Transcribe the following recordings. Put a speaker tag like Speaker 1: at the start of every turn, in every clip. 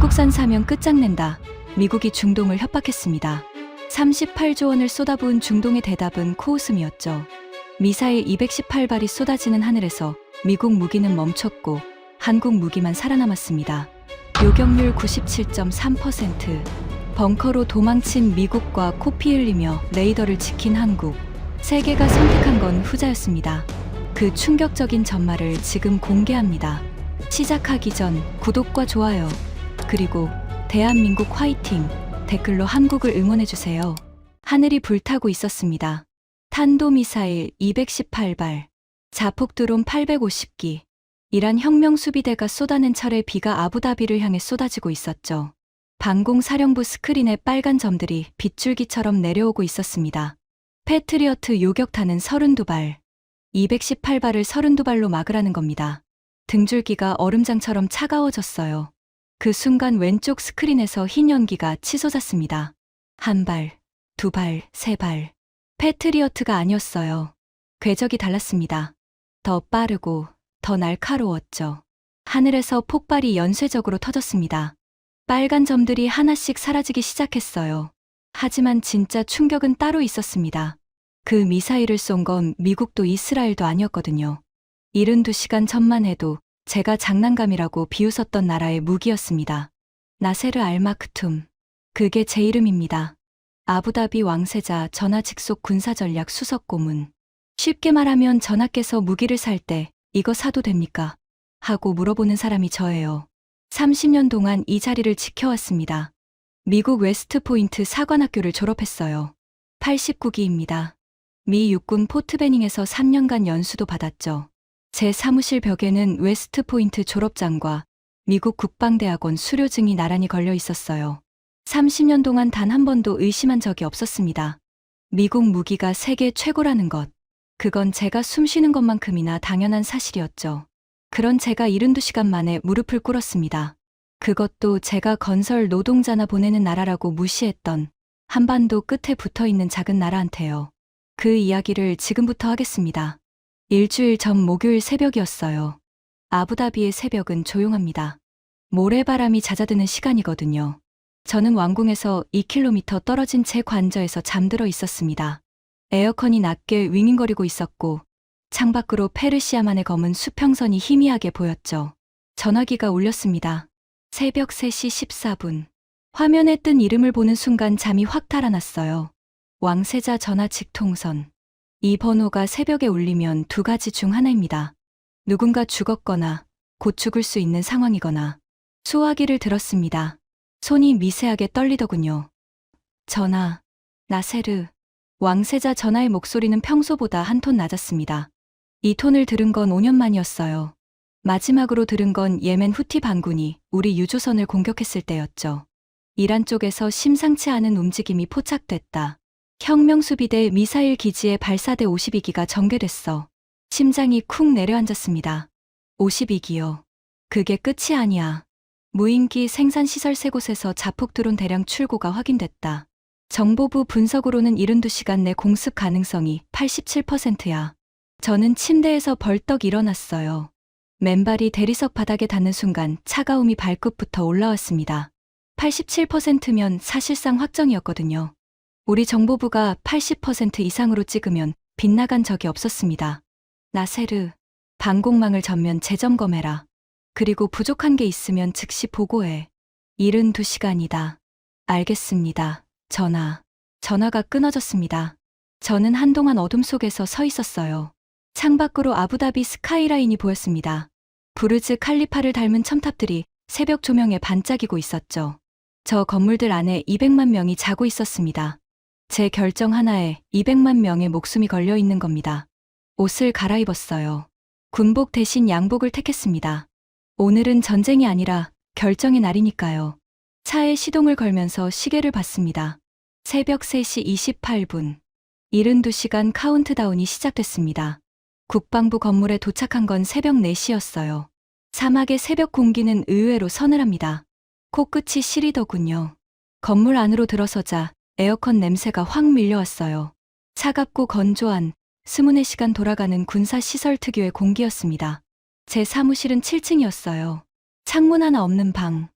Speaker 1: 한국산 사면 끝장낸다. 미국이 중동을 협박했습니다. 38조 원을 쏟아부은 중동의 대답은 코웃음이었죠. 미사일 218발이 쏟아지는 하늘에서 미국 무기는 멈췄고 한국 무기만 살아남았습니다. 요격률 97.3%. 벙커로 도망친 미국과 코피 흘리며 레이더를 지킨 한국. 세계가 선택한 건 후자였습니다. 그 충격적인 전말을 지금 공개합니다. 시작하기 전 구독과 좋아요, 그리고 대한민국 화이팅 댓글로 한국을 응원해주세요. 하늘이 불타고 있었습니다. 탄도미사일 218발, 자폭드론 850기, 이란 혁명수비대가 쏟아낸 철의 비가 아부다비를 향해 쏟아지고 있었죠. 방공사령부 스크린에 빨간 점들이 빗줄기처럼 내려오고 있었습니다. 패트리어트 요격탄은 32발, 218발을 32발로 막으라는 겁니다. 등줄기가 얼음장처럼 차가워졌어요. 그 순간 왼쪽 스크린에서 흰 연기가 치솟았습니다. 한 발, 두 발, 세 발. 패트리어트가 아니었어요. 궤적이 달랐습니다. 더 빠르고 더 날카로웠죠. 하늘에서 폭발이 연쇄적으로 터졌습니다. 빨간 점들이 하나씩 사라지기 시작했어요. 하지만 진짜 충격은 따로 있었습니다. 그 미사일을 쏜 건 미국도 이스라엘도 아니었거든요. 72시간 전만 해도 제가 장난감이라고 비웃었던 나라의 무기였습니다. 나세르 알마크툼. 그게 제 이름입니다. 아부다비 왕세자 전하직속 군사전략 수석고문. 쉽게 말하면 전하께서 무기를 살 때 이거 사도 됩니까? 하고 물어보는 사람이 저예요. 30년 동안 이 자리를 지켜왔습니다. 미국 웨스트포인트 사관학교를 졸업했어요. 89기입니다. 미 육군 포트베닝에서 3년간 연수도 받았죠. 제 사무실 벽에는 웨스트포인트 졸업장과 미국 국방대학원 수료증이 나란히 걸려 있었어요. 30년 동안 단 한 번도 의심한 적이 없었습니다. 미국 무기가 세계 최고라는 것. 그건 제가 숨 쉬는 것만큼이나 당연한 사실이었죠. 그런 제가 72시간 만에 무릎을 꿇었습니다. 그것도 제가 건설 노동자나 보내는 나라라고 무시했던 한반도 끝에 붙어있는 작은 나라한테요. 그 이야기를 지금부터 하겠습니다. 일주일 전 목요일 새벽이었어요. 아부다비의 새벽은 조용합니다. 모래바람이 잦아드는 시간이거든요. 저는 왕궁에서 2km 떨어진 제 관저에서 잠들어 있었습니다. 에어컨이 낮게 윙윙거리고 있었고 창밖으로 페르시아만의 검은 수평선이 희미하게 보였죠. 전화기가 울렸습니다. 새벽 3시 14분. 화면에 뜬 이름을 보는 순간 잠이 확 달아났어요. 왕세자 전화 직통선. 이 번호가 새벽에 울리면 두 가지 중 하나입니다. 누군가 죽었거나 곧 죽을 수 있는 상황이거나. 수화기를 들었습니다. 손이 미세하게 떨리더군요. 전하, 나세르. 왕세자 전하의 목소리는 평소보다 한 톤 낮았습니다. 이 톤을 들은 건 5년 만이었어요. 마지막으로 들은 건 예멘 후티 반군이 우리 유조선을 공격했을 때였죠. 이란 쪽에서 심상치 않은 움직임이 포착됐다. 혁명수비대 미사일 기지에 발사대 52기가 전개됐어. 심장이 쿵 내려앉았습니다. 52기요. 그게 끝이 아니야. 무인기 생산시설 3곳에서 자폭드론 대량 출고가 확인됐다. 정보부 분석으로는 72시간 내 공습 가능성이 87%야. 저는 침대에서 벌떡 일어났어요. 맨발이 대리석 바닥에 닿는 순간 차가움이 발끝부터 올라왔습니다. 87%면 사실상 확정이었거든요. 우리 정보부가 80% 이상으로 찍으면 빗나간 적이 없었습니다. 나세르, 방공망을 전면 재점검해라. 그리고 부족한 게 있으면 즉시 보고해. 72시간이다. 알겠습니다. 전하. 전화가 끊어졌습니다. 저는 한동안 어둠 속에서 서 있었어요. 창밖으로 아부다비 스카이라인이 보였습니다. 부르즈 칼리파를 닮은 첨탑들이 새벽 조명에 반짝이고 있었죠. 저 건물들 안에 200만 명이 자고 있었습니다. 제 결정 하나에 200만 명의 목숨이 걸려 있는 겁니다. 옷을 갈아입었어요. 군복 대신 양복을 택했습니다. 오늘은 전쟁이 아니라 결정의 날이니까요. 차에 시동을 걸면서 시계를 봤습니다. 새벽 3시 28분. 72시간 카운트다운이 시작됐습니다. 국방부 건물에 도착한 건 새벽 4시였어요. 사막의 새벽 공기는 의외로 서늘합니다. 코끝이 시리더군요. 건물 안으로 들어서자 에어컨 냄새가 확 밀려왔어요. 차갑고 건조한 24시간 돌아가는 군사시설 특유의 공기였습니다. 제 사무실은 7층이었어요. 창문 하나 없는 방.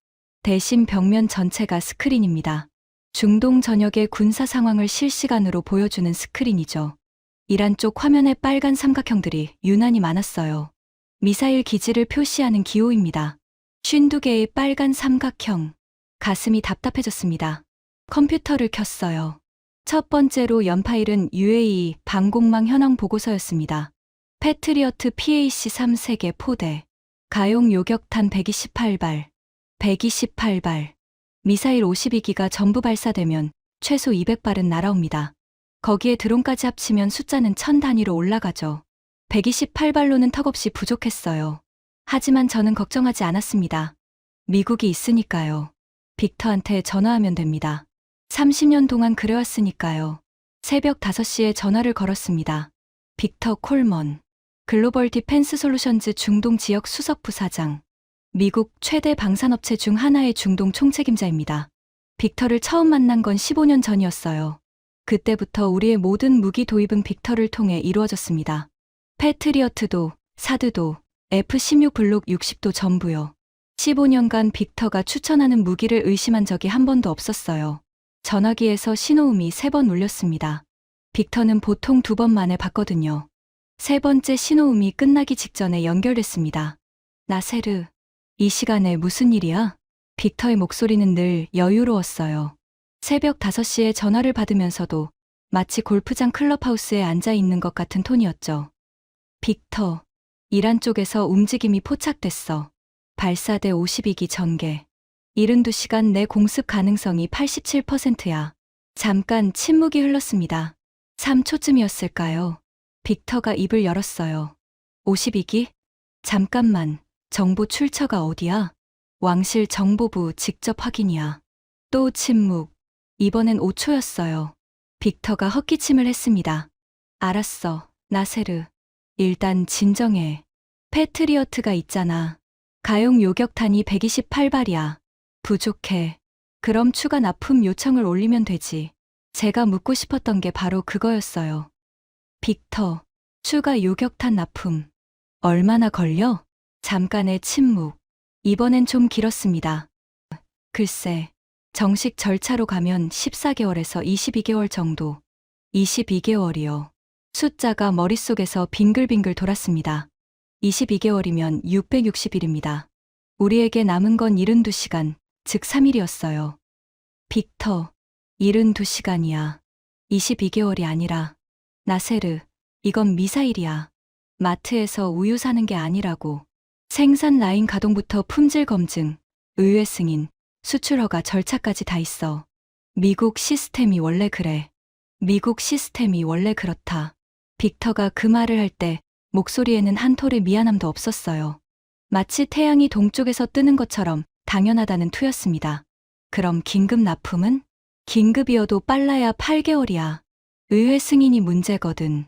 Speaker 1: 대신 벽면 전체가 스크린입니다. 중동 전역의 군사 상황을 실시간으로 보여주는 스크린이죠. 이란 쪽 화면에 빨간 삼각형들이 유난히 많았어요. 미사일 기지를 표시하는 기호입니다. 52개의 빨간 삼각형. 가슴이 답답해졌습니다. 컴퓨터를 켰어요. 첫 번째로 연 파일은 UAE 방공망 현황 보고서였습니다. 패트리어트 PAC-3 3개 포대, 가용 요격탄 128발, 128발, 미사일 52기가 전부 발사되면 최소 200발은 날아옵니다. 거기에 드론까지 합치면 숫자는 1000 단위로 올라가죠. 128발로는 턱없이 부족했어요. 하지만 저는 걱정하지 않았습니다. 미국이 있으니까요. 빅터한테 전화하면 됩니다. 30년 동안 그래왔으니까요. 새벽 5시에 전화를 걸었습니다. 빅터 콜먼, 글로벌 디펜스 솔루션즈 중동 지역 수석 부사장, 미국 최대 방산업체 중 하나의 중동 총책임자입니다. 빅터를 처음 만난 건 15년 전이었어요. 그때부터 우리의 모든 무기 도입은 빅터를 통해 이루어졌습니다. 패트리어트도, 사드도, F-16 블록 60도 전부요. 15년간 빅터가 추천하는 무기를 의심한 적이 한 번도 없었어요. 전화기에서 신호음이 3번 울렸습니다. 빅터는 보통 2번 만에 받거든요. 세 번째 신호음이 끝나기 직전에 연결됐습니다. 나세르, 이 시간에 무슨 일이야? 빅터의 목소리는 늘 여유로웠어요. 새벽 5시에 전화를 받으면서도 마치 골프장 클럽하우스에 앉아 있는 것 같은 톤이었죠. 빅터, 이란 쪽에서 움직임이 포착됐어. 발사대 52기 전개. 72시간 내 공습 가능성이 87%야. 잠깐 침묵이 흘렀습니다. 3초쯤이었을까요? 빅터가 입을 열었어요. 52기? 잠깐만, 정보 출처가 어디야? 왕실 정보부 직접 확인이야. 또 침묵. 이번엔 5초였어요. 빅터가 헛기침을 했습니다. 알았어, 나세르. 일단 진정해. 패트리어트가 있잖아. 가용 요격탄이 128발이야. 부족해. 그럼 추가 납품 요청을 올리면 되지. 제가 묻고 싶었던 게 바로 그거였어요. 빅터, 추가 요격탄 납품. 얼마나 걸려? 잠깐의 침묵. 이번엔 좀 길었습니다. 글쎄, 정식 절차로 가면 14개월에서 22개월 정도. 22개월이요. 숫자가 머릿속에서 빙글빙글 돌았습니다. 22개월이면 660일입니다. 우리에게 남은 건 72시간, 즉 3일이었어요. 빅터, 72시간이야. 22개월이 아니라. 나세르, 이건 미사일이야. 마트에서 우유 사는 게 아니라고. 생산 라인 가동부터 품질 검증, 의뢰 승인, 수출 허가 절차까지 다 있어. 미국 시스템이 원래 그래. 미국 시스템이 원래 그렇다. 빅터가 그 말을 할 때 목소리에는 한 톨의 미안함도 없었어요. 마치 태양이 동쪽에서 뜨는 것처럼 당연하다는 투였습니다. 그럼 긴급 납품은? 긴급이어도 빨라야 8개월이야. 의회 승인이 문제거든.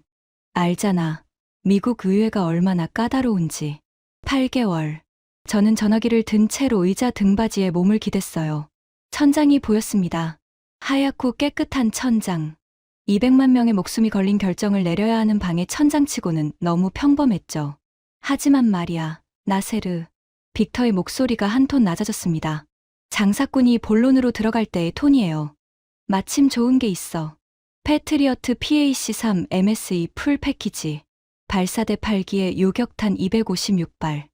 Speaker 1: 알잖아. 미국 의회가 얼마나 까다로운지. 8개월. 저는 전화기를 든 채로 의자 등받이에 몸을 기댔어요. 천장이 보였습니다. 하얗고 깨끗한 천장. 200만 명의 목숨이 걸린 결정을 내려야 하는 방의 천장치고는 너무 평범했죠. 하지만 말이야, 나세르. 빅터의 목소리가 한 톤 낮아졌습니다. 장사꾼이 본론으로 들어갈 때의 톤이에요. 마침 좋은 게 있어. 패트리어트 PAC-3 MSE 풀 패키지. 발사대 8기에 요격탄 256발.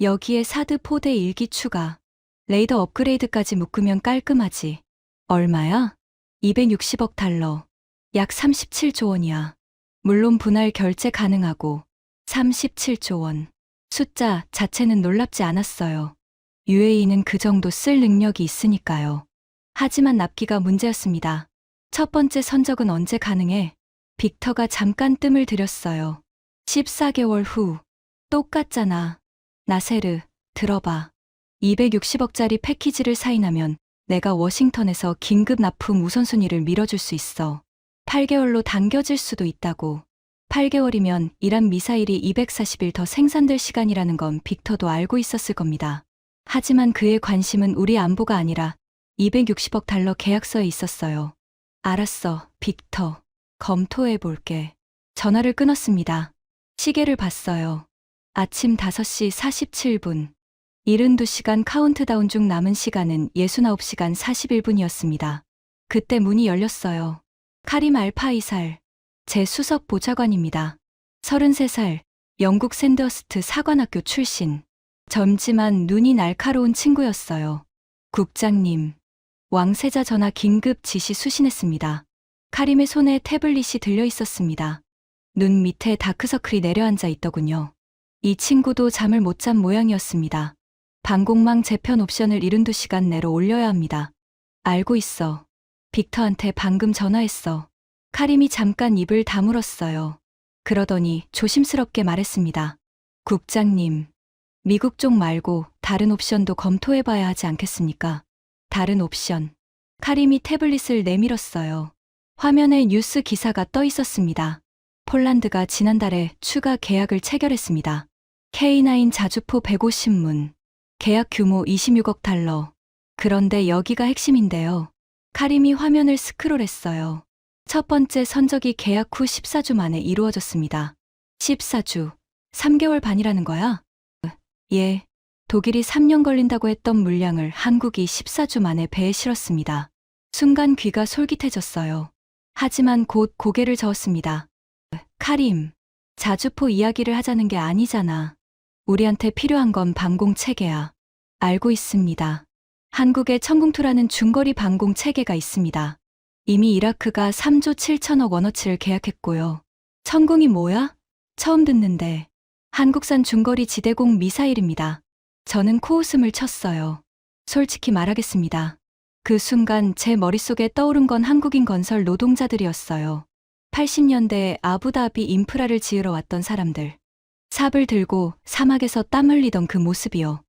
Speaker 1: 여기에 사드 포대 1기 추가. 레이더 업그레이드까지 묶으면 깔끔하지. 얼마야? 260억 달러. 약 37조 원이야. 물론 분할 결제 가능하고. 37조 원. 숫자 자체는 놀랍지 않았어요. UAE는 그 정도 쓸 능력이 있으니까요. 하지만 납기가 문제였습니다. 첫 번째 선적은 언제 가능해? 빅터가 잠깐 뜸을 들였어요. 14개월 후. 똑같잖아. 나세르, 들어봐. 260억짜리 패키지를 사인하면 내가 워싱턴에서 긴급 납품 우선순위를 밀어줄 수 있어. 8개월로 당겨질 수도 있다고. 8개월이면 이란 미사일이 240일 더 생산될 시간이라는 건 빅터도 알고 있었을 겁니다. 하지만 그의 관심은 우리 안보가 아니라 260억 달러 계약서에 있었어요. 알았어, 빅터. 검토해볼게. 전화를 끊었습니다. 시계를 봤어요. 아침 5시 47분. 72시간 카운트다운 중 남은 시간은 69시간 41분이었습니다. 그때 문이 열렸어요. 카림 알파이살, 제 수석 보좌관입니다. 33살, 영국 샌더스트 사관학교 출신. 젊지만 눈이 날카로운 친구였어요. 국장님, 왕세자 전하 긴급 지시 수신했습니다. 카림의 손에 태블릿이 들려 있었습니다. 눈 밑에 다크서클이 내려앉아 있더군요. 이 친구도 잠을 못 잔 모양이었습니다. 방공망 재편 옵션을 72시간 내로 올려야 합니다. 알고 있어. 빅터한테 방금 전화했어. 카림이 잠깐 입을 다물었어요. 그러더니 조심스럽게 말했습니다. 국장님, 미국 쪽 말고 다른 옵션도 검토해봐야 하지 않겠습니까? 다른 옵션. 카림이 태블릿을 내밀었어요. 화면에 뉴스 기사가 떠 있었습니다. 폴란드가 지난달에 추가 계약을 체결했습니다. K9 자주포 150문. 계약 규모 26억 달러. 그런데 여기가 핵심인데요. 카림이 화면을 스크롤했어요. 첫 번째 선적이 계약 후 14주 만에 이루어졌습니다. 14주, 3개월 반이라는 거야? 예, 독일이 3년 걸린다고 했던 물량을 한국이 14주 만에 배에 실었습니다. 순간 귀가 솔깃해졌어요. 하지만 곧 고개를 저었습니다. 카림, 자주포 이야기를 하자는 게 아니잖아. 우리한테 필요한 건 방공 체계야. 알고 있습니다. 한국에 천궁2라는 중거리 방공 체계가 있습니다. 이미 이라크가 3조 7천억 원어치를 계약했고요. 천궁이 뭐야? 처음 듣는데. 한국산 중거리 지대공 미사일입니다. 저는 코웃음을 쳤어요. 솔직히 말하겠습니다. 그 순간 제 머릿속에 떠오른 건 한국인 건설 노동자들이었어요. 80년대에 아부다비 인프라를 지으러 왔던 사람들. 삽을 들고 사막에서 땀 흘리던 그 모습이요.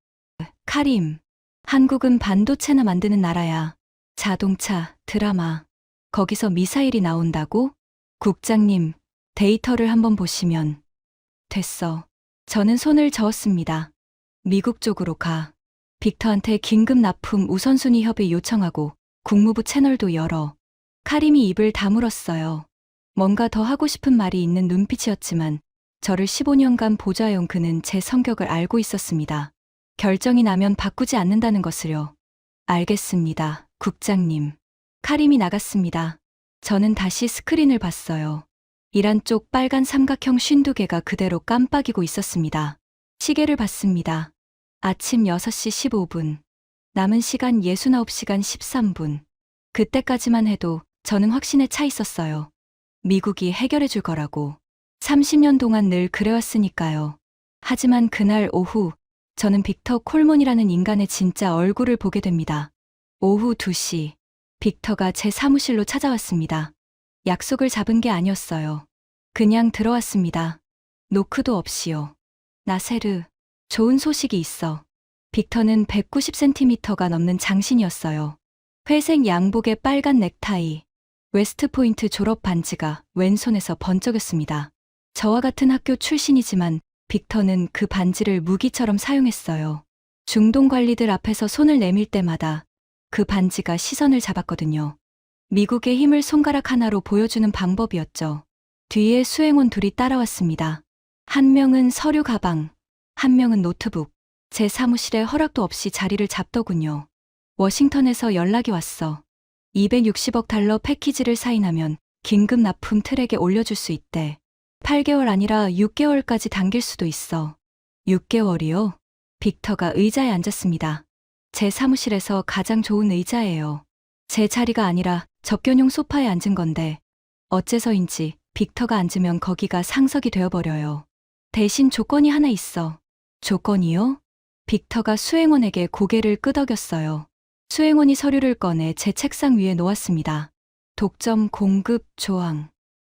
Speaker 1: 카림, 한국은 반도체나 만드는 나라야. 자동차, 드라마. 거기서 미사일이 나온다고? 국장님, 데이터를 한번 보시면. 됐어. 저는 손을 저었습니다. 미국 쪽으로 가. 빅터한테 긴급 납품 우선순위 협의 요청하고 국무부 채널도 열어. 카림이 입을 다물었어요. 뭔가 더 하고 싶은 말이 있는 눈빛이었지만 저를 15년간 보좌해온 그는 제 성격을 알고 있었습니다. 결정이 나면 바꾸지 않는다는 것을요. 알겠습니다, 국장님. 카림이 나갔습니다. 저는 다시 스크린을 봤어요. 이란 쪽 빨간 삼각형 52개가 그대로 깜빡이고 있었습니다. 시계를 봤습니다. 아침 6시 15분. 남은 시간 69시간 13분. 그때까지만 해도 저는 확신에 차 있었어요. 미국이 해결해 줄 거라고. 30년 동안 늘 그래왔으니까요. 하지만 그날 오후, 저는 빅터 콜몬이라는 인간의 진짜 얼굴을 보게 됩니다. 오후 2시, 빅터가 제 사무실로 찾아왔습니다. 약속을 잡은 게 아니었어요. 그냥 들어왔습니다. 노크도 없이요. 나세르, 좋은 소식이 있어. 빅터는 190cm가 넘는 장신이었어요. 회색 양복에 빨간 넥타이, 웨스트포인트 졸업 반지가 왼손에서 번쩍였습니다. 저와 같은 학교 출신이지만 빅터는 그 반지를 무기처럼 사용했어요. 중동 관리들 앞에서 손을 내밀 때마다 그 반지가 시선을 잡았거든요. 미국의 힘을 손가락 하나로 보여주는 방법이었죠. 뒤에 수행원 둘이 따라왔습니다. 한 명은 서류 가방, 한 명은 노트북. 제 사무실에 허락도 없이 자리를 잡더군요. 워싱턴에서 연락이 왔어. 260억 달러 패키지를 사인하면 긴급 납품 트랙에 올려줄 수 있대. 8개월 아니라 6개월까지 당길 수도 있어. 6개월이요? 빅터가 의자에 앉았습니다. 제 사무실에서 가장 좋은 의자예요. 제 자리가 아니라 접견용 소파에 앉은 건데 어째서인지 빅터가 앉으면 거기가 상석이 되어버려요. 대신 조건이 하나 있어. 조건이요? 빅터가 수행원에게 고개를 끄덕였어요. 수행원이 서류를 꺼내 제 책상 위에 놓았습니다. 독점 공급 조항.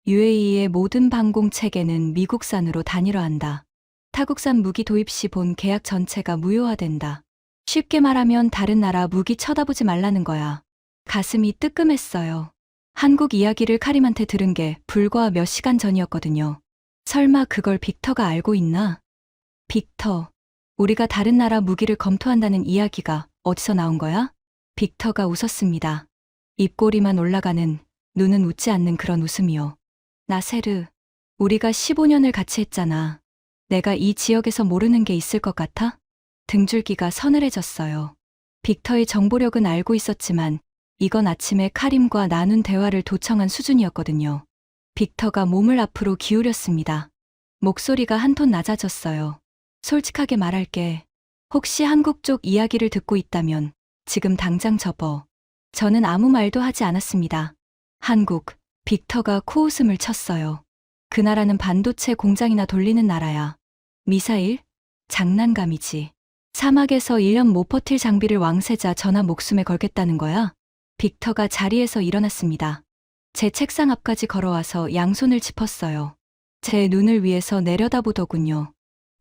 Speaker 1: UAE의 모든 방공 체계는 미국산으로 단일화한다. 타국산 무기 도입 시 본 계약 전체가 무효화된다. 쉽게 말하면 다른 나라 무기 쳐다보지 말라는 거야. 가슴이 뜨끔했어요. 한국 이야기를 카림한테 들은 게 불과 몇 시간 전이었거든요. 설마 그걸 빅터가 알고 있나? 빅터, 우리가 다른 나라 무기를 검토한다는 이야기가 어디서 나온 거야? 빅터가 웃었습니다. 입꼬리만 올라가는, 눈은 웃지 않는 그런 웃음이요. 나세르, 우리가 15년을 같이 했잖아. 내가 이 지역에서 모르는 게 있을 것 같아? 등줄기가 서늘해졌어요. 빅터의 정보력은 알고 있었지만 이건 아침에 카림과 나눈 대화를 도청한 수준이었거든요. 빅터가 몸을 앞으로 기울였습니다. 목소리가 한 톤 낮아졌어요. 솔직하게 말할게. 혹시 한국 쪽 이야기를 듣고 있다면 지금 당장 접어. 저는 아무 말도 하지 않았습니다. 한국, 빅터가 코웃음을 쳤어요. 그 나라는 반도체 공장이나 돌리는 나라야. 미사일? 장난감이지. 사막에서 1년 못 버틸 장비를 왕세자 전하 목숨에 걸겠다는 거야? 빅터가 자리에서 일어났습니다. 제 책상 앞까지 걸어와서 양손을 짚었어요. 제 눈을 위해서 내려다보더군요.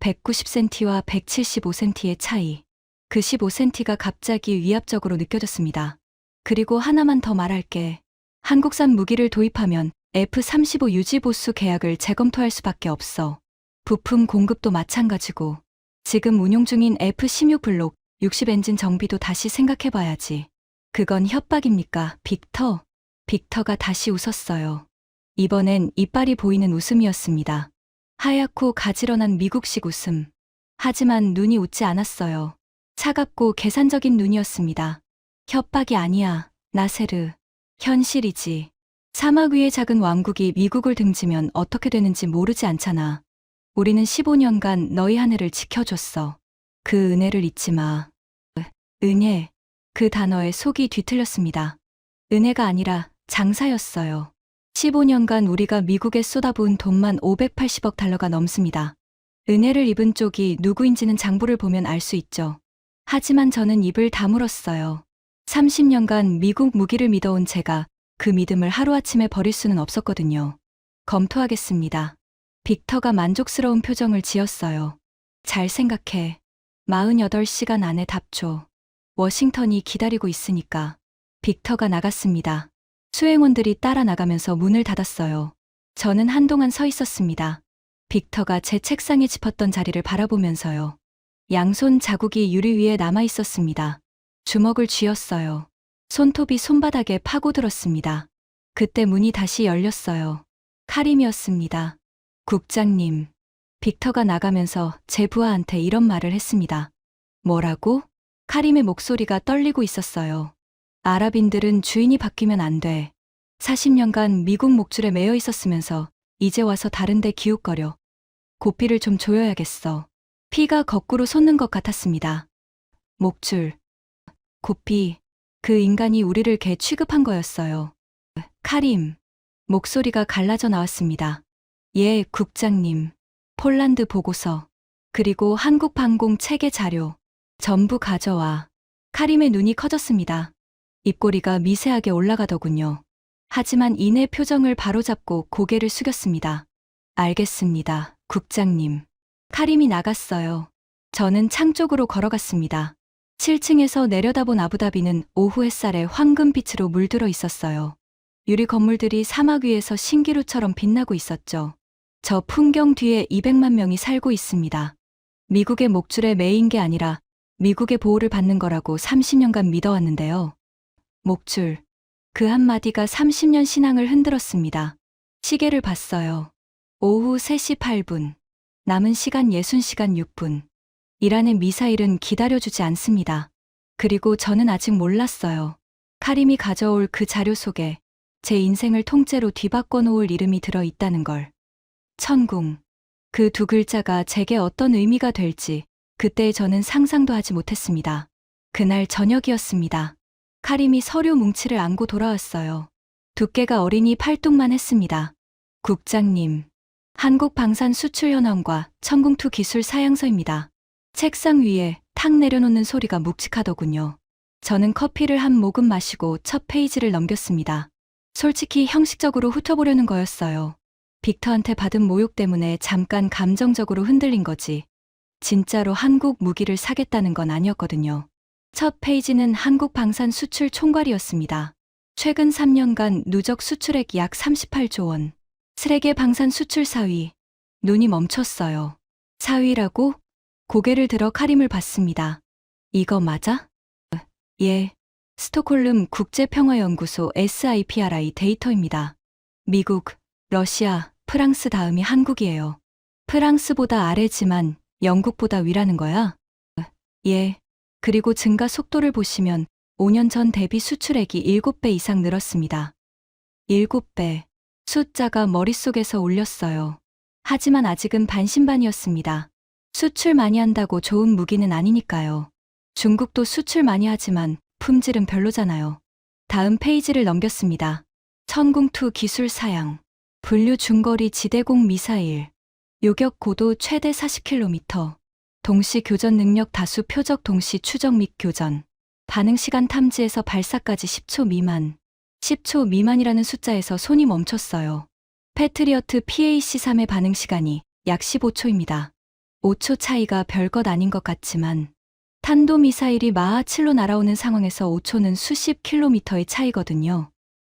Speaker 1: 190cm와 175cm의 차이. 그 15cm가 갑자기 위압적으로 느껴졌습니다. 그리고 하나만 더 말할게. 한국산 무기를 도입하면 F-35 유지 보수 계약을 재검토할 수밖에 없어. 부품 공급도 마찬가지고. 지금 운용 중인 F-16 블록 60 엔진 정비도 다시 생각해봐야지. 그건 협박입니까, 빅터? 빅터가 다시 웃었어요. 이번엔 이빨이 보이는 웃음이었습니다. 하얗고 가지런한 미국식 웃음. 하지만 눈이 웃지 않았어요. 차갑고 계산적인 눈이었습니다. 협박이 아니야, 나세르. 현실이지. 사막 위의 작은 왕국이 미국을 등지면 어떻게 되는지 모르지 않잖아. 우리는 15년간 너희 하늘을 지켜줬어. 그 은혜를 잊지 마. 은혜. 그 단어에 속이 뒤틀렸습니다. 은혜가 아니라 장사였어요. 15년간 우리가 미국에 쏟아부은 돈만 580억 달러가 넘습니다. 은혜를 입은 쪽이 누구인지는 장부를 보면 알 수 있죠. 하지만 저는 입을 다물었어요. 30년간 미국 무기를 믿어온 제가 그 믿음을 하루아침에 버릴 수는 없었거든요. 검토하겠습니다. 빅터가 만족스러운 표정을 지었어요. 잘 생각해. 48시간 안에 답 줘. 워싱턴이 기다리고 있으니까. 빅터가 나갔습니다. 수행원들이 따라 나가면서 문을 닫았어요. 저는 한동안 서 있었습니다. 빅터가 제 책상에 짚었던 자리를 바라보면서요. 양손 자국이 유리 위에 남아 있었습니다. 주먹을 쥐었어요. 손톱이 손바닥에 파고들었습니다. 그때 문이 다시 열렸어요. 카림이었습니다. 국장님. 빅터가 나가면서 제 부하한테 이런 말을 했습니다. 뭐라고? 카림의 목소리가 떨리고 있었어요. 아랍인들은 주인이 바뀌면 안 돼. 40년간 미국 목줄에 매여 있었으면서 이제 와서 다른데 기웃거려. 고삐를 좀 조여야겠어. 피가 거꾸로 솟는 것 같았습니다. 목줄. 고삐. 그 인간이 우리를 개 취급한 거였어요. 카림. 목소리가 갈라져 나왔습니다. 예, 국장님. 폴란드 보고서. 그리고 한국 방공 체계 자료. 전부 가져와. 카림의 눈이 커졌습니다. 입꼬리가 미세하게 올라가더군요. 하지만 이내 표정을 바로잡고 고개를 숙였습니다. 알겠습니다, 국장님. 카림이 나갔어요. 저는 창 쪽으로 걸어갔습니다. 7층에서 내려다본 아부다비는 오후 햇살에 황금빛으로 물들어 있었어요. 유리 건물들이 사막 위에서 신기루처럼 빛나고 있었죠. 저 풍경 뒤에 200만 명이 살고 있습니다. 미국의 목줄에 매인 게 아니라 미국의 보호를 받는 거라고 30년간 믿어왔는데요. 목줄. 그 한마디가 30년 신앙을 흔들었습니다. 시계를 봤어요. 오후 3시 8분. 남은 시간 60시간 6분. 이란의 미사일은 기다려주지 않습니다. 그리고 저는 아직 몰랐어요. 카림이 가져올 그 자료 속에 제 인생을 통째로 뒤바꿔 놓을 이름이 들어 있다는 걸. 천궁. 그 두 글자가 제게 어떤 의미가 될지 그때 저는 상상도 하지 못했습니다. 그날 저녁이었습니다. 카림이 서류 뭉치를 안고 돌아왔어요. 두께가 어린이 팔뚝만 했습니다. 국장님. 한국방산수출연합과 천궁2 기술 사양서입니다. 책상 위에 탁 내려놓는 소리가 묵직하더군요. 저는 커피를 한 모금 마시고 첫 페이지를 넘겼습니다. 솔직히 형식적으로 훑어보려는 거였어요. 빅터한테 받은 모욕 때문에 잠깐 감정적으로 흔들린 거지. 진짜로 한국 무기를 사겠다는 건 아니었거든요. 첫 페이지는 한국 방산 수출 총괄이었습니다. 최근 3년간 누적 수출액 약 38조 원. 세계 방산 수출 4위. 눈이 멈췄어요. 4위라고? 고개를 들어 카림을 봤습니다. 이거 맞아? 예. 스톡홀름 국제평화연구소 SIPRI 데이터입니다. 미국, 러시아, 프랑스 다음이 한국이에요. 프랑스보다 아래지만 영국보다 위라는 거야? 예. 그리고 증가 속도를 보시면 5년 전 대비 수출액이 7배 이상 늘었습니다. 7배. 숫자가 머릿속에서 울렸어요. 하지만 아직은 반신반의였습니다. 수출 많이 한다고 좋은 무기는 아니니까요. 중국도 수출 많이 하지만 품질은 별로잖아요. 다음 페이지를 넘겼습니다. 천궁2 기술 사양. 분류 중거리 지대공 미사일. 요격 고도 최대 40km. 동시 교전 능력 다수 표적 동시 추적 및 교전. 반응 시간 탐지에서 발사까지 10초 미만. 10초 미만이라는 숫자에서 손이 멈췄어요. 패트리어트 PAC-3의 반응 시간이 약 15초입니다. 5초 차이가 별것 아닌 것 같지만 탄도미사일이 마하 7로 날아오는 상황에서 5초는 수십 킬로미터의 차이거든요.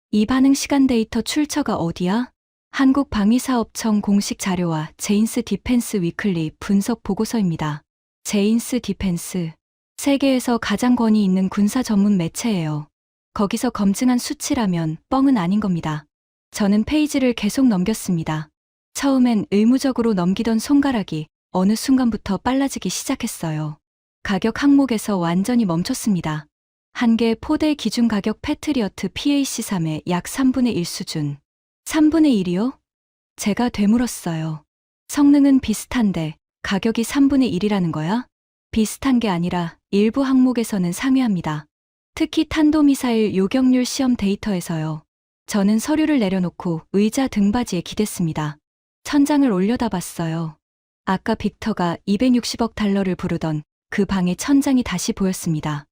Speaker 1: 이 반응 시간 데이터 출처가 어디야? 한국방위사업청 공식 자료와 제인스 디펜스 위클리 분석 보고서입니다. 제인스 디펜스. 세계에서 가장 권위 있는 군사 전문 매체예요. 거기서 검증한 수치라면 뻥은 아닌 겁니다. 저는 페이지를 계속 넘겼습니다. 처음엔 의무적으로 넘기던 손가락이 어느 순간부터 빨라지기 시작했어요. 가격 항목에서 완전히 멈췄습니다. 한 개 포대 기준 가격 패트리어트 PAC-3의 약 3분의 1 수준. 3분의 1이요? 제가 되물었어요. 성능은 비슷한데 가격이 3분의 1이라는 거야? 비슷한 게 아니라 일부 항목에서는 상회합니다. 특히 탄도미사일 요격률 시험 데이터에서요. 저는 서류를 내려놓고 의자 등받이에 기댔습니다. 천장을 올려다 봤어요. 아까 빅터가 260억 달러를 부르던 그 방의 천장이 다시 보였습니다.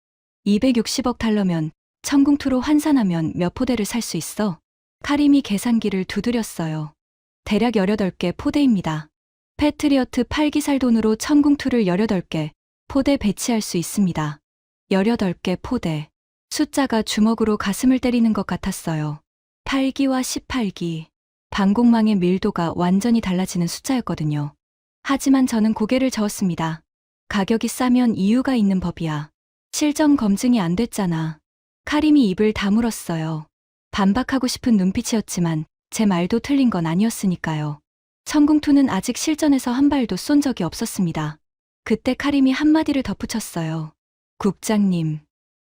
Speaker 1: 260억 달러면 천궁2로 환산하면 몇 포대를 살 수 있어? 카림이 계산기를 두드렸어요. 대략 18개 포대입니다. 패트리어트 8기 살 돈으로 천궁2를 18개 포대 배치할 수 있습니다. 18개 포대. 숫자가 주먹으로 가슴을 때리는 것 같았어요. 8기와 18기. 방공망의 밀도가 완전히 달라지는 숫자였거든요. 하지만 저는 고개를 저었습니다. 가격이 싸면 이유가 있는 법이야. 실전 검증이 안 됐잖아. 카림이 입을 다물었어요. 반박하고 싶은 눈빛이었지만 제 말도 틀린 건 아니었으니까요. 천궁2는 아직 실전에서 한 발도 쏜 적이 없었습니다. 그때 카림이 한마디를 덧붙였어요. 국장님,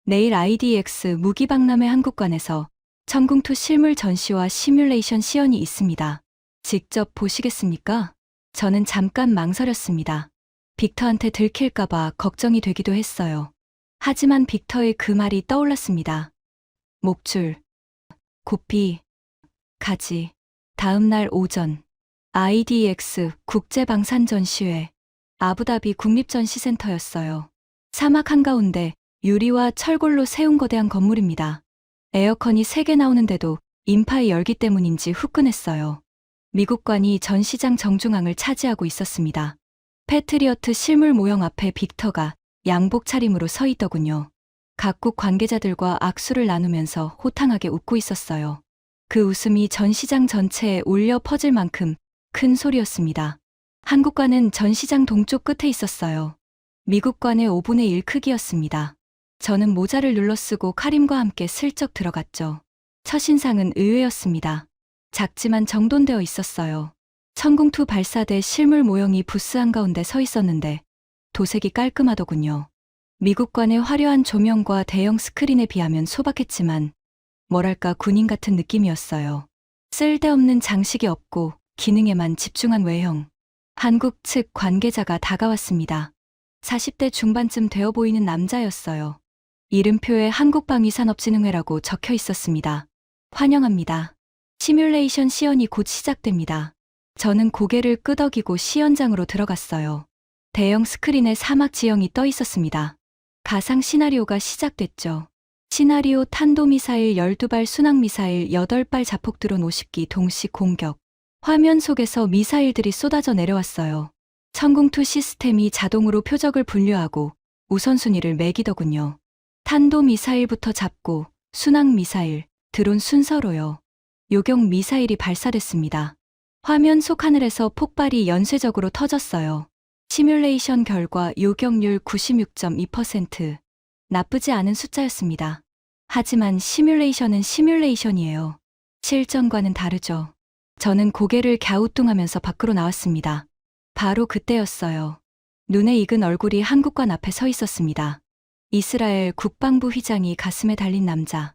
Speaker 1: 내일 IDX 무기박람회 한국관에서 천궁2 실물 전시와 시뮬레이션 시연이 있습니다. 직접 보시겠습니까? 저는 잠깐 망설였습니다. 빅터한테 들킬까봐 걱정이 되기도 했어요. 하지만 빅터의 그 말이 떠올랐습니다. 목줄, 고삐, 가지. 다음 날 오전, IDX 국제방산전시회, 아부다비 국립전시센터였어요. 사막 한가운데 유리와 철골로 세운 거대한 건물입니다. 에어컨이 3개 나오는데도 인파의 열기 때문인지 후끈했어요. 미국관이 전시장 정중앙을 차지하고 있었습니다. 패트리어트 실물 모형 앞에 빅터가 양복 차림으로 서 있더군요. 각국 관계자들과 악수를 나누면서 호탕하게 웃고 있었어요. 그 웃음이 전시장 전체에 울려 퍼질 만큼 큰 소리였습니다. 한국관은 전시장 동쪽 끝에 있었어요. 미국관의 5분의 1 크기였습니다. 저는 모자를 눌러쓰고 카림과 함께 슬쩍 들어갔죠. 첫인상은 의외였습니다. 작지만 정돈되어 있었어요. 천궁2 발사대 실물 모형이 부스 한가운데 서 있었는데 도색이 깔끔하더군요. 미국관의 화려한 조명과 대형 스크린에 비하면 소박했지만 뭐랄까 군인 같은 느낌이었어요. 쓸데없는 장식이 없고 기능에만 집중한 외형. 한국 측 관계자가 다가왔습니다. 40대 중반쯤 되어 보이는 남자였어요. 이름표에 한국방위산업진흥회라고 적혀 있었습니다. 환영합니다. 시뮬레이션 시연이 곧 시작됩니다. 저는 고개를 끄덕이고 시연장으로 들어갔어요. 대형 스크린에 사막 지형이 떠 있었습니다. 가상 시나리오가 시작됐죠. 시나리오 탄도미사일 12발 순항미사일 8발 자폭 드론 50기 동시 공격. 화면 속에서 미사일들이 쏟아져 내려왔어요. 천궁2 시스템이 자동으로 표적을 분류하고 우선순위를 매기더군요. 탄도미사일부터 잡고 순항미사일, 드론 순서로요. 요격 미사일이 발사됐습니다. 화면 속 하늘에서 폭발이 연쇄적으로 터졌어요. 시뮬레이션 결과 요격률 96.2%. 나쁘지 않은 숫자였습니다. 하지만 시뮬레이션은 시뮬레이션이에요. 실전과는 다르죠. 저는 고개를 갸우뚱하면서 밖으로 나왔습니다. 바로 그때였어요. 눈에 익은 얼굴이 한국관 앞에 서 있었습니다. 이스라엘 국방부 휘장이 가슴에 달린 남자.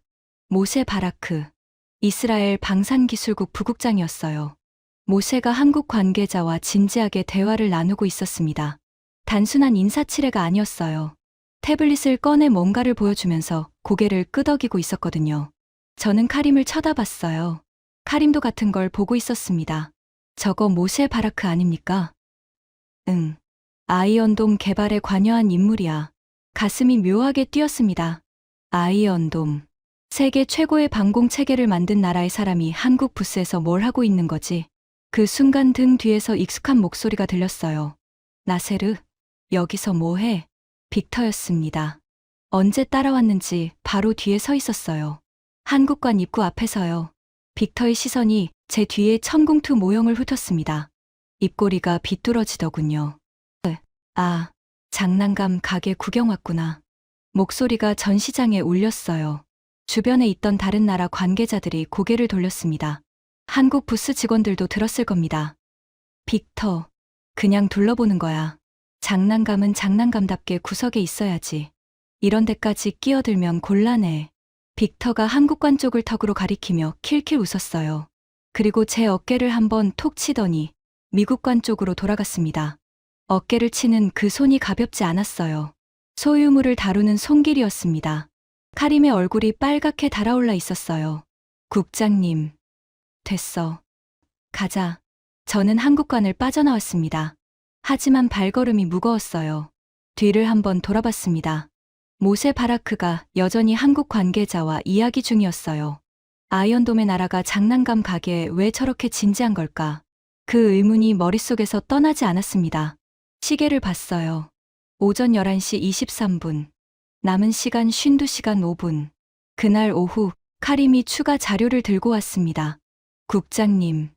Speaker 1: 모세 바라크. 이스라엘 방산기술국 부국장이었어요. 모세가 한국 관계자와 진지하게 대화를 나누고 있었습니다. 단순한 인사치레가 아니었어요. 태블릿을 꺼내 뭔가를 보여주면서 고개를 끄덕이고 있었거든요. 저는 카림을 쳐다봤어요. 카림도 같은 걸 보고 있었습니다. 저거 모세 바라크 아닙니까? 응. 아이언돔 개발에 관여한 인물이야. 가슴이 묘하게 뛰었습니다. 아이언돔. 세계 최고의 방공 체계를 만든 나라의 사람이 한국 부스에서 뭘 하고 있는 거지? 그 순간 등 뒤에서 익숙한 목소리가 들렸어요. 나세르, 여기서 뭐해? 빅터였습니다. 언제 따라왔는지 바로 뒤에 서 있었어요. 한국관 입구 앞에서요. 빅터의 시선이 제 뒤에 천궁투 모형을 훑었습니다. 입꼬리가 비뚤어지더군요. 아, 장난감 가게 구경 왔구나. 목소리가 전시장에 울렸어요. 주변에 있던 다른 나라 관계자들이 고개를 돌렸습니다. 한국 부스 직원들도 들었을 겁니다. 빅터, 그냥 둘러보는 거야. 장난감은 장난감답게 구석에 있어야지. 이런 데까지 끼어들면 곤란해. 빅터가 한국관 쪽을 턱으로 가리키며 킬킬 웃었어요. 그리고 제 어깨를 한번 톡 치더니 미국관 쪽으로 돌아갔습니다. 어깨를 치는 그 손이 가볍지 않았어요. 소유물을 다루는 손길이었습니다. 카림의 얼굴이 빨갛게 달아올라 있었어요. 국장님. 됐어. 가자. 저는 한국관을 빠져나왔습니다. 하지만 발걸음이 무거웠어요. 뒤를 한번 돌아봤습니다. 모세 바라크가 여전히 한국 관계자와 이야기 중이었어요. 아이언돔의 나라가 장난감 가게에 왜 저렇게 진지한 걸까? 그 의문이 머릿속에서 떠나지 않았습니다. 시계를 봤어요. 오전 11시 23분. 남은 시간 52시간 5분. 그날 오후 카림이 추가 자료를 들고 왔습니다. 국장님.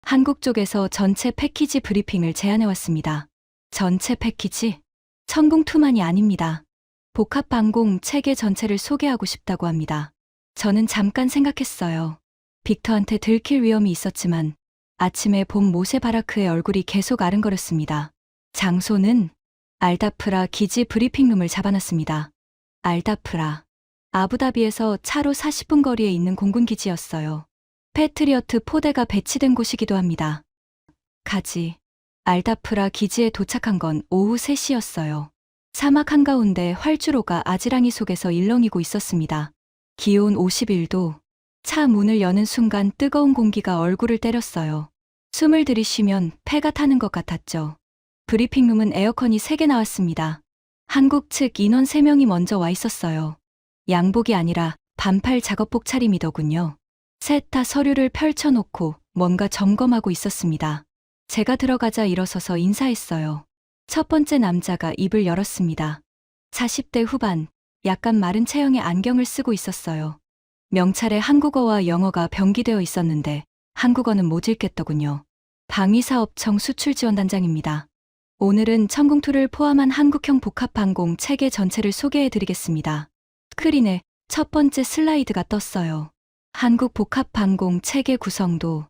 Speaker 1: 한국 쪽에서 전체 패키지 브리핑을 제안해왔습니다. 전체 패키지? 천궁투만이 아닙니다. 복합방공 체계 전체를 소개하고 싶다고 합니다. 저는 잠깐 생각했어요. 빅터한테 들킬 위험이 있었지만 아침에 본 모세 바라크의 얼굴이 계속 아른거렸습니다. 장소는 알다프라 기지 브리핑룸을 잡아놨습니다. 알다프라. 아부다비에서 차로 40분 거리에 있는 공군기지였어요. 패트리어트 포대가 배치된 곳이기도 합니다. 가지. 알다프라 기지에 도착한 건 오후 3시였어요. 사막 한가운데 활주로가 아지랑이 속에서 일렁이고 있었습니다. 기온 51도. 차 문을 여는 순간 뜨거운 공기가 얼굴을 때렸어요. 숨을 들이쉬면 폐가 타는 것 같았죠. 브리핑룸은 에어컨이 3개 나왔습니다. 한국 측 인원 3명이 먼저 와 있었어요. 양복이 아니라 반팔 작업복 차림이더군요. 셋 다 서류를 펼쳐놓고 뭔가 점검하고 있었습니다. 제가 들어가자 일어서서 인사했어요. 첫 번째 남자가 입을 열었습니다. 40대 후반, 약간 마른 체형의 안경을 쓰고 있었어요. 명찰에 한국어와 영어가 병기되어 있었는데 한국어는 못 읽겠더군요. 방위사업청 수출지원단장입니다. 오늘은 천궁투를 포함한 한국형 복합방공 체계 전체를 소개해드리겠습니다. 스크린에 첫 번째 슬라이드가 떴어요. 한국 복합방공 체계 구성도.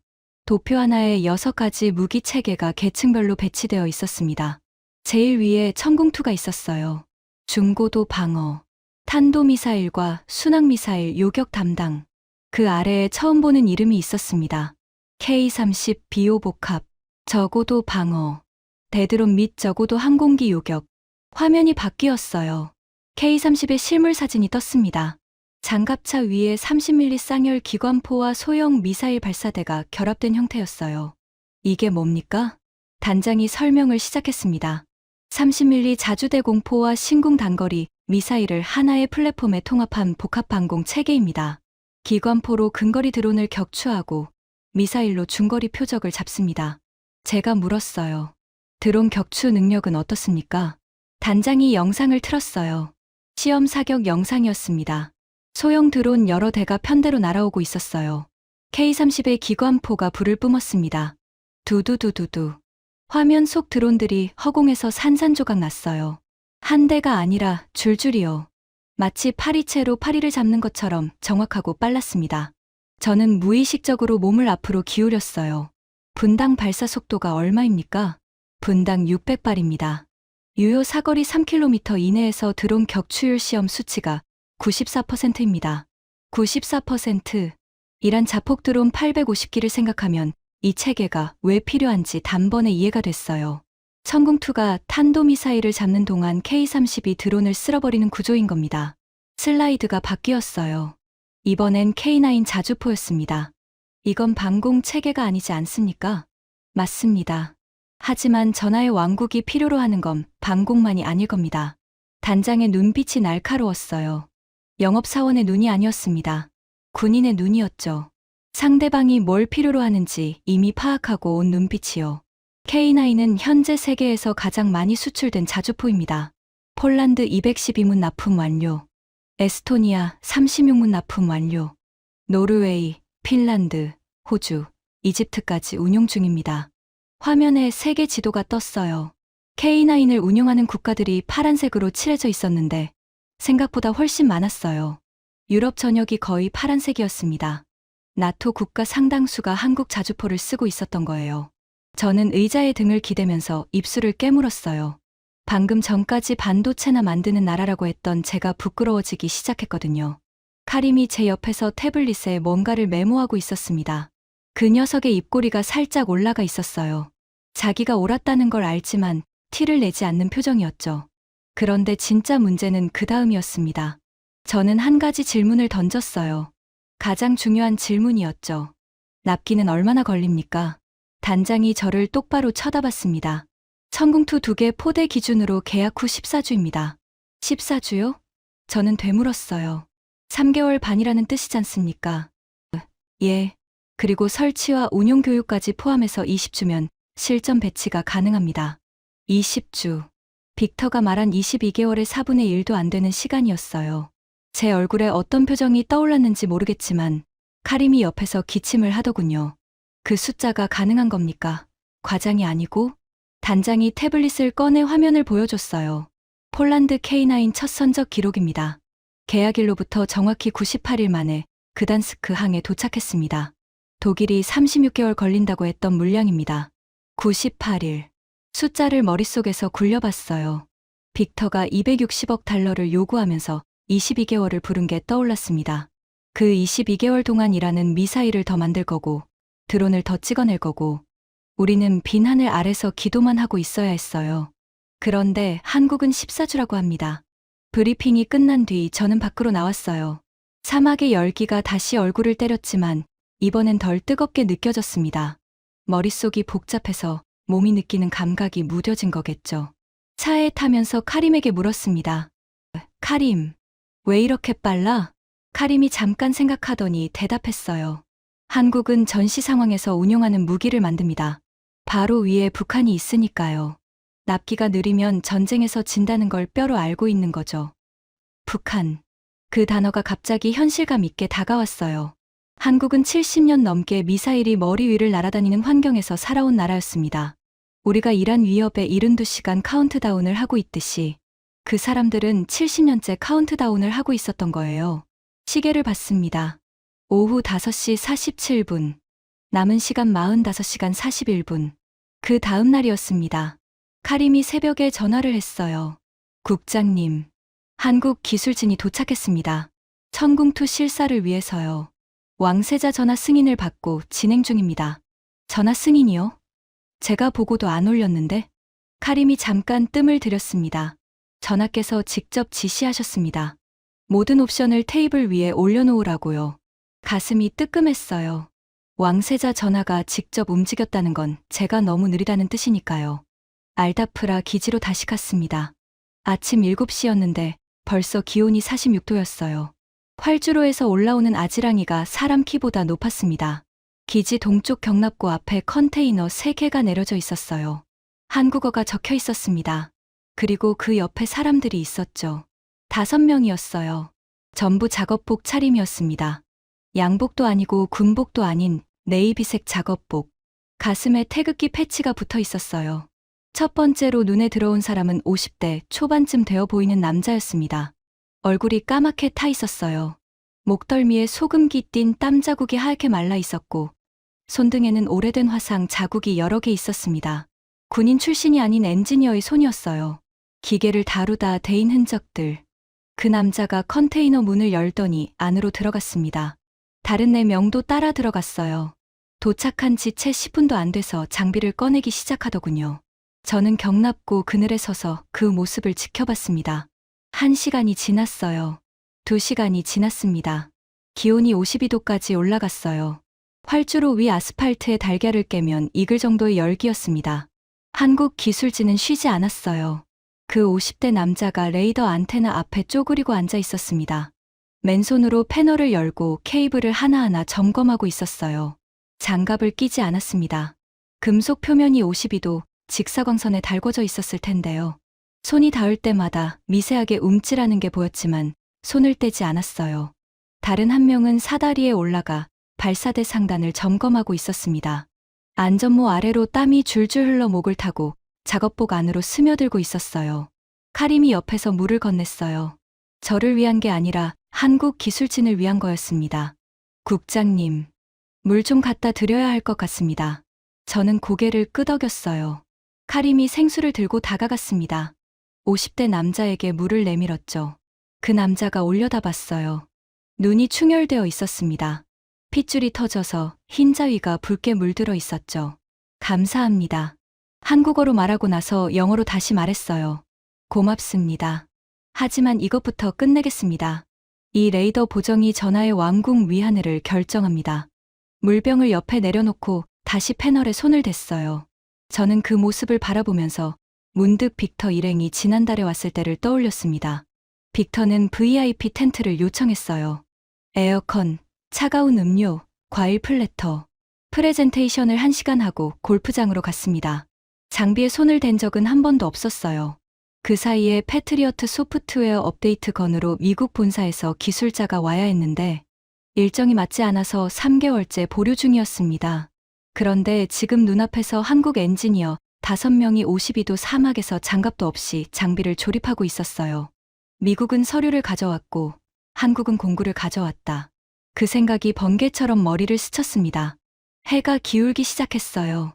Speaker 1: 도표 하나에 6가지 무기 체계가 계층별로 배치되어 있었습니다. 제일 위에 천궁투가 있었어요. 중고도 방어, 탄도미사일과 순항미사일 요격 담당. 그 아래에 처음 보는 이름이 있었습니다. K-30 비오 복합, 저고도 방어, 대드론 및 저고도 항공기 요격. 화면이 바뀌었어요. K-30의 실물 사진이 떴습니다. 장갑차 위에 30mm 쌍열 기관포와 소형 미사일 발사대가 결합된 형태였어요. 이게 뭡니까? 단장이 설명을 시작했습니다. 30mm 자주대 공포와 신궁 단거리 미사일을 하나의 플랫폼에 통합한 복합방공 체계입니다. 기관포로 근거리 드론을 격추하고 미사일로 중거리 표적을 잡습니다. 제가 물었어요. 드론 격추 능력은 어떻습니까? 단장이 영상을 틀었어요. 시험 사격 영상이었습니다. 소형 드론 여러 대가 편대로 날아오고 있었어요. K-30의 기관포가 불을 뿜었습니다. 두두두두두. 화면 속 드론들이 허공에서 산산조각 났어요. 한 대가 아니라 줄줄이요. 마치 파리채로 파리를 잡는 것처럼 정확하고 빨랐습니다. 저는 무의식적으로 몸을 앞으로 기울였어요. 분당 발사 속도가 얼마입니까? 분당 600발입니다. 유효 사거리 3km 이내에서 드론 격추율 시험 수치가 94%입니다. 94%. 이란 자폭 드론 850기를 생각하면 이 체계가 왜 필요한지 단번에 이해가 됐어요. 천궁2가 탄도미사일을 잡는 동안 K-32 드론을 쓸어버리는 구조인 겁니다. 슬라이드가 바뀌었어요. 이번엔 K9 자주포였습니다. 이건 방공 체계가 아니지 않습니까? 맞습니다. 하지만 전하의 왕국이 필요로 하는 건 방공만이 아닐 겁니다. 단장의 눈빛이 날카로웠어요. 영업사원의 눈이 아니었습니다. 군인의 눈이었죠. 상대방이 뭘 필요로 하는지 이미 파악하고 온 눈빛이요. K9은 현재 세계에서 가장 많이 수출된 자주포입니다. 폴란드 212문 납품 완료. 에스토니아 36문 납품 완료. 노르웨이, 핀란드, 호주, 이집트까지 운용 중입니다. 화면에 세계 지도가 떴어요. K9을 운용하는 국가들이 파란색으로 칠해져 있었는데 생각보다 훨씬 많았어요. 유럽 전역이 거의 파란색이었습니다. 나토 국가 상당수가 한국 자주포를 쓰고 있었던 거예요. 저는 의자에 등을 기대면서 입술을 깨물었어요. 방금 전까지 반도체나 만드는 나라라고 했던 제가 부끄러워지기 시작했거든요. 카림이 제 옆에서 태블릿에 뭔가를 메모하고 있었습니다. 그 녀석의 입꼬리가 살짝 올라가 있었어요. 자기가 옳았다는 걸 알지만 티를 내지 않는 표정이었죠. 그런데 진짜 문제는 그 다음이었습니다. 저는 한 가지 질문을 던졌어요. 가장 중요한 질문이었죠. 납기는 얼마나 걸립니까? 단장이 저를 똑바로 쳐다봤습니다. 천궁2 2개 포대 기준으로 계약 후 14주입니다. 14주요? 저는 되물었어요. 3개월 반이라는 뜻이지 않습니까? 예. 그리고 설치와 운용 교육까지 포함해서 20주면 실전 배치가 가능합니다. 20주. 빅터가 말한 22개월의 4분의 1도 안 되는 시간이었어요. 제 얼굴에 어떤 표정이 떠올랐는지 모르겠지만 카림이 옆에서 기침을 하더군요. 그 숫자가 가능한 겁니까? 과장이 아니고? 단장이 태블릿을 꺼내 화면을 보여줬어요. 폴란드 K9 첫 선적 기록입니다. 계약일로부터 정확히 98일 만에 그단스크 항에 도착했습니다. 독일이 36개월 걸린다고 했던 물량입니다. 98일. 숫자를 머릿속에서 굴려봤어요. 빅터가 260억 달러를 요구하면서 22개월을 부른 게 떠올랐습니다. 그 22개월 동안 이라는 미사일을 더 만들 거고 드론을 더 찍어낼 거고 우리는 빈 하늘 아래서 기도만 하고 있어야 했어요. 그런데 한국은 14주라고 합니다. 브리핑이 끝난 뒤 저는 밖으로 나왔어요. 사막의 열기가 다시 얼굴을 때렸지만 이번엔 덜 뜨겁게 느껴졌습니다. 머릿속이 복잡해서 몸이 느끼는 감각이 무뎌진 거겠죠. 차에 타면서 카림에게 물었습니다. 카림, 왜 이렇게 빨라? 카림이 잠깐 생각하더니 대답했어요. 한국은 전시 상황에서 운용하는 무기를 만듭니다. 바로 위에 북한이 있으니까요. 납기가 느리면 전쟁에서 진다는 걸 뼈로 알고 있는 거죠. 북한. 그 단어가 갑자기 현실감 있게 다가왔어요. 한국은 70년 넘게 미사일이 머리 위를 날아다니는 환경에서 살아온 나라였습니다. 우리가 이란 위협에 72시간 카운트다운을 하고 있듯이 그 사람들은 70년째 카운트다운을 하고 있었던 거예요. 시계를 봤습니다. 오후 5시 47분. 남은 시간 45시간 41분. 그 다음 날이었습니다. 카림이 새벽에 전화를 했어요. 국장님, 한국 기술진이 도착했습니다. 천궁2 실사를 위해서요. 왕세자 전화 승인을 받고 진행 중입니다. 전화 승인이요? 제가 보고도 안 올렸는데? 카림이 잠깐 뜸을 들였습니다. 전하께서 직접 지시하셨습니다. 모든 옵션을 테이블 위에 올려놓으라고요. 가슴이 뜨끔했어요. 왕세자 전하가 직접 움직였다는 건 제가 너무 느리다는 뜻이니까요. 알다프라 기지로 다시 갔습니다. 아침 7시였는데 벌써 기온이 46도였어요. 활주로에서 올라오는 아지랑이가 사람 키보다 높았습니다. 기지 동쪽 경납고 앞에 컨테이너 3개가 내려져 있었어요. 한국어가 적혀 있었습니다. 그리고 그 옆에 사람들이 있었죠. 5명이었어요. 전부 작업복 차림이었습니다. 양복도 아니고 군복도 아닌 네이비색 작업복. 가슴에 태극기 패치가 붙어 있었어요. 첫 번째로 눈에 들어온 사람은 50대 초반쯤 되어 보이는 남자였습니다. 얼굴이 까맣게 타 있었어요. 목덜미에 소금기 띤 땀 자국이 하얗게 말라 있었고 손등에는 오래된 화상 자국이 여러 개 있었습니다. 군인 출신이 아닌 엔지니어의 손이었어요. 기계를 다루다 데인 흔적들. 그 남자가 컨테이너 문을 열더니 안으로 들어갔습니다. 다른 4명도 따라 들어갔어요. 도착한 지 채 10분도 안 돼서 장비를 꺼내기 시작하더군요. 저는 경납고 그늘에 서서 그 모습을 지켜봤습니다. 1시간이 지났어요. 2시간이 지났습니다. 기온이 52도까지 올라갔어요. 활주로 위 아스팔트에 달걀을 깨면 익을 정도의 열기였습니다. 한국 기술진은 쉬지 않았어요. 그 50대 남자가 레이더 안테나 앞에 쪼그리고 앉아 있었습니다. 맨손으로 패널을 열고 케이블을 하나하나 점검하고 있었어요. 장갑을 끼지 않았습니다. 금속 표면이 52도 직사광선에 달궈져 있었을 텐데요. 손이 닿을 때마다 미세하게 움찔하는 게 보였지만 손을 떼지 않았어요. 다른 한 명은 사다리에 올라가 발사대 상단을 점검하고 있었습니다. 안전모 아래로 땀이 줄줄 흘러 목을 타고 작업복 안으로 스며들고 있었어요. 카림이 옆에서 물을 건넸어요. 저를 위한 게 아니라 한국 기술진을 위한 거였습니다. 국장님, 물 좀 갖다 드려야 할 것 같습니다. 저는 고개를 끄덕였어요. 카림이 생수를 들고 다가갔습니다. 50대 남자에게 물을 내밀었죠. 그 남자가 올려다봤어요. 눈이 충혈되어 있었습니다. 핏줄이 터져서 흰자위가 붉게 물들어 있었죠. 감사합니다. 한국어로 말하고 나서 영어로 다시 말했어요. 고맙습니다. 하지만 이것부터 끝내겠습니다. 이 레이더 보정이 전하의 왕궁 위하늘을 결정합니다. 물병을 옆에 내려놓고 다시 패널에 손을 댔어요. 저는 그 모습을 바라보면서 문득 빅터 일행이 지난달에 왔을 때를 떠올렸습니다. 빅터는 VIP 텐트를 요청했어요. 에어컨, 차가운 음료, 과일 플래터. 프레젠테이션을 1시간 하고 골프장으로 갔습니다. 장비에 손을 댄 적은 한 번도 없었어요. 그 사이에 패트리어트 소프트웨어 업데이트 건으로 미국 본사에서 기술자가 와야 했는데 일정이 맞지 않아서 3개월째 보류 중이었습니다. 그런데 지금 눈앞에서 한국 엔지니어 5명이 52도 사막에서 장갑도 없이 장비를 조립하고 있었어요. 미국은 서류를 가져왔고 한국은 공구를 가져왔다. 그 생각이 번개처럼 머리를 스쳤습니다. 해가 기울기 시작했어요.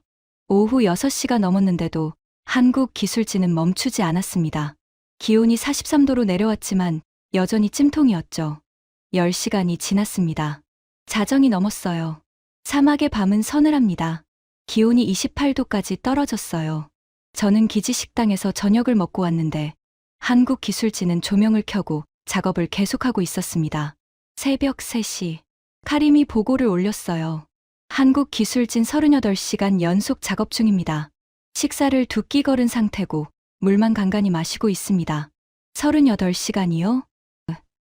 Speaker 1: 오후 6시가 넘었는데도 한국 기술진은 멈추지 않았습니다. 기온이 43도로 내려왔지만 여전히 찜통이었죠. 10시간이 지났습니다. 자정이 넘었어요. 사막의 밤은 서늘합니다. 기온이 28도까지 떨어졌어요. 저는 기지 식당에서 저녁을 먹고 왔는데 한국 기술진은 조명을 켜고 작업을 계속하고 있었습니다. 새벽 3시, 카림이 보고를 올렸어요. 한국 기술진 38시간 연속 작업 중입니다. 식사를 2끼 거른 상태고 물만 간간히 마시고 있습니다. 38시간이요?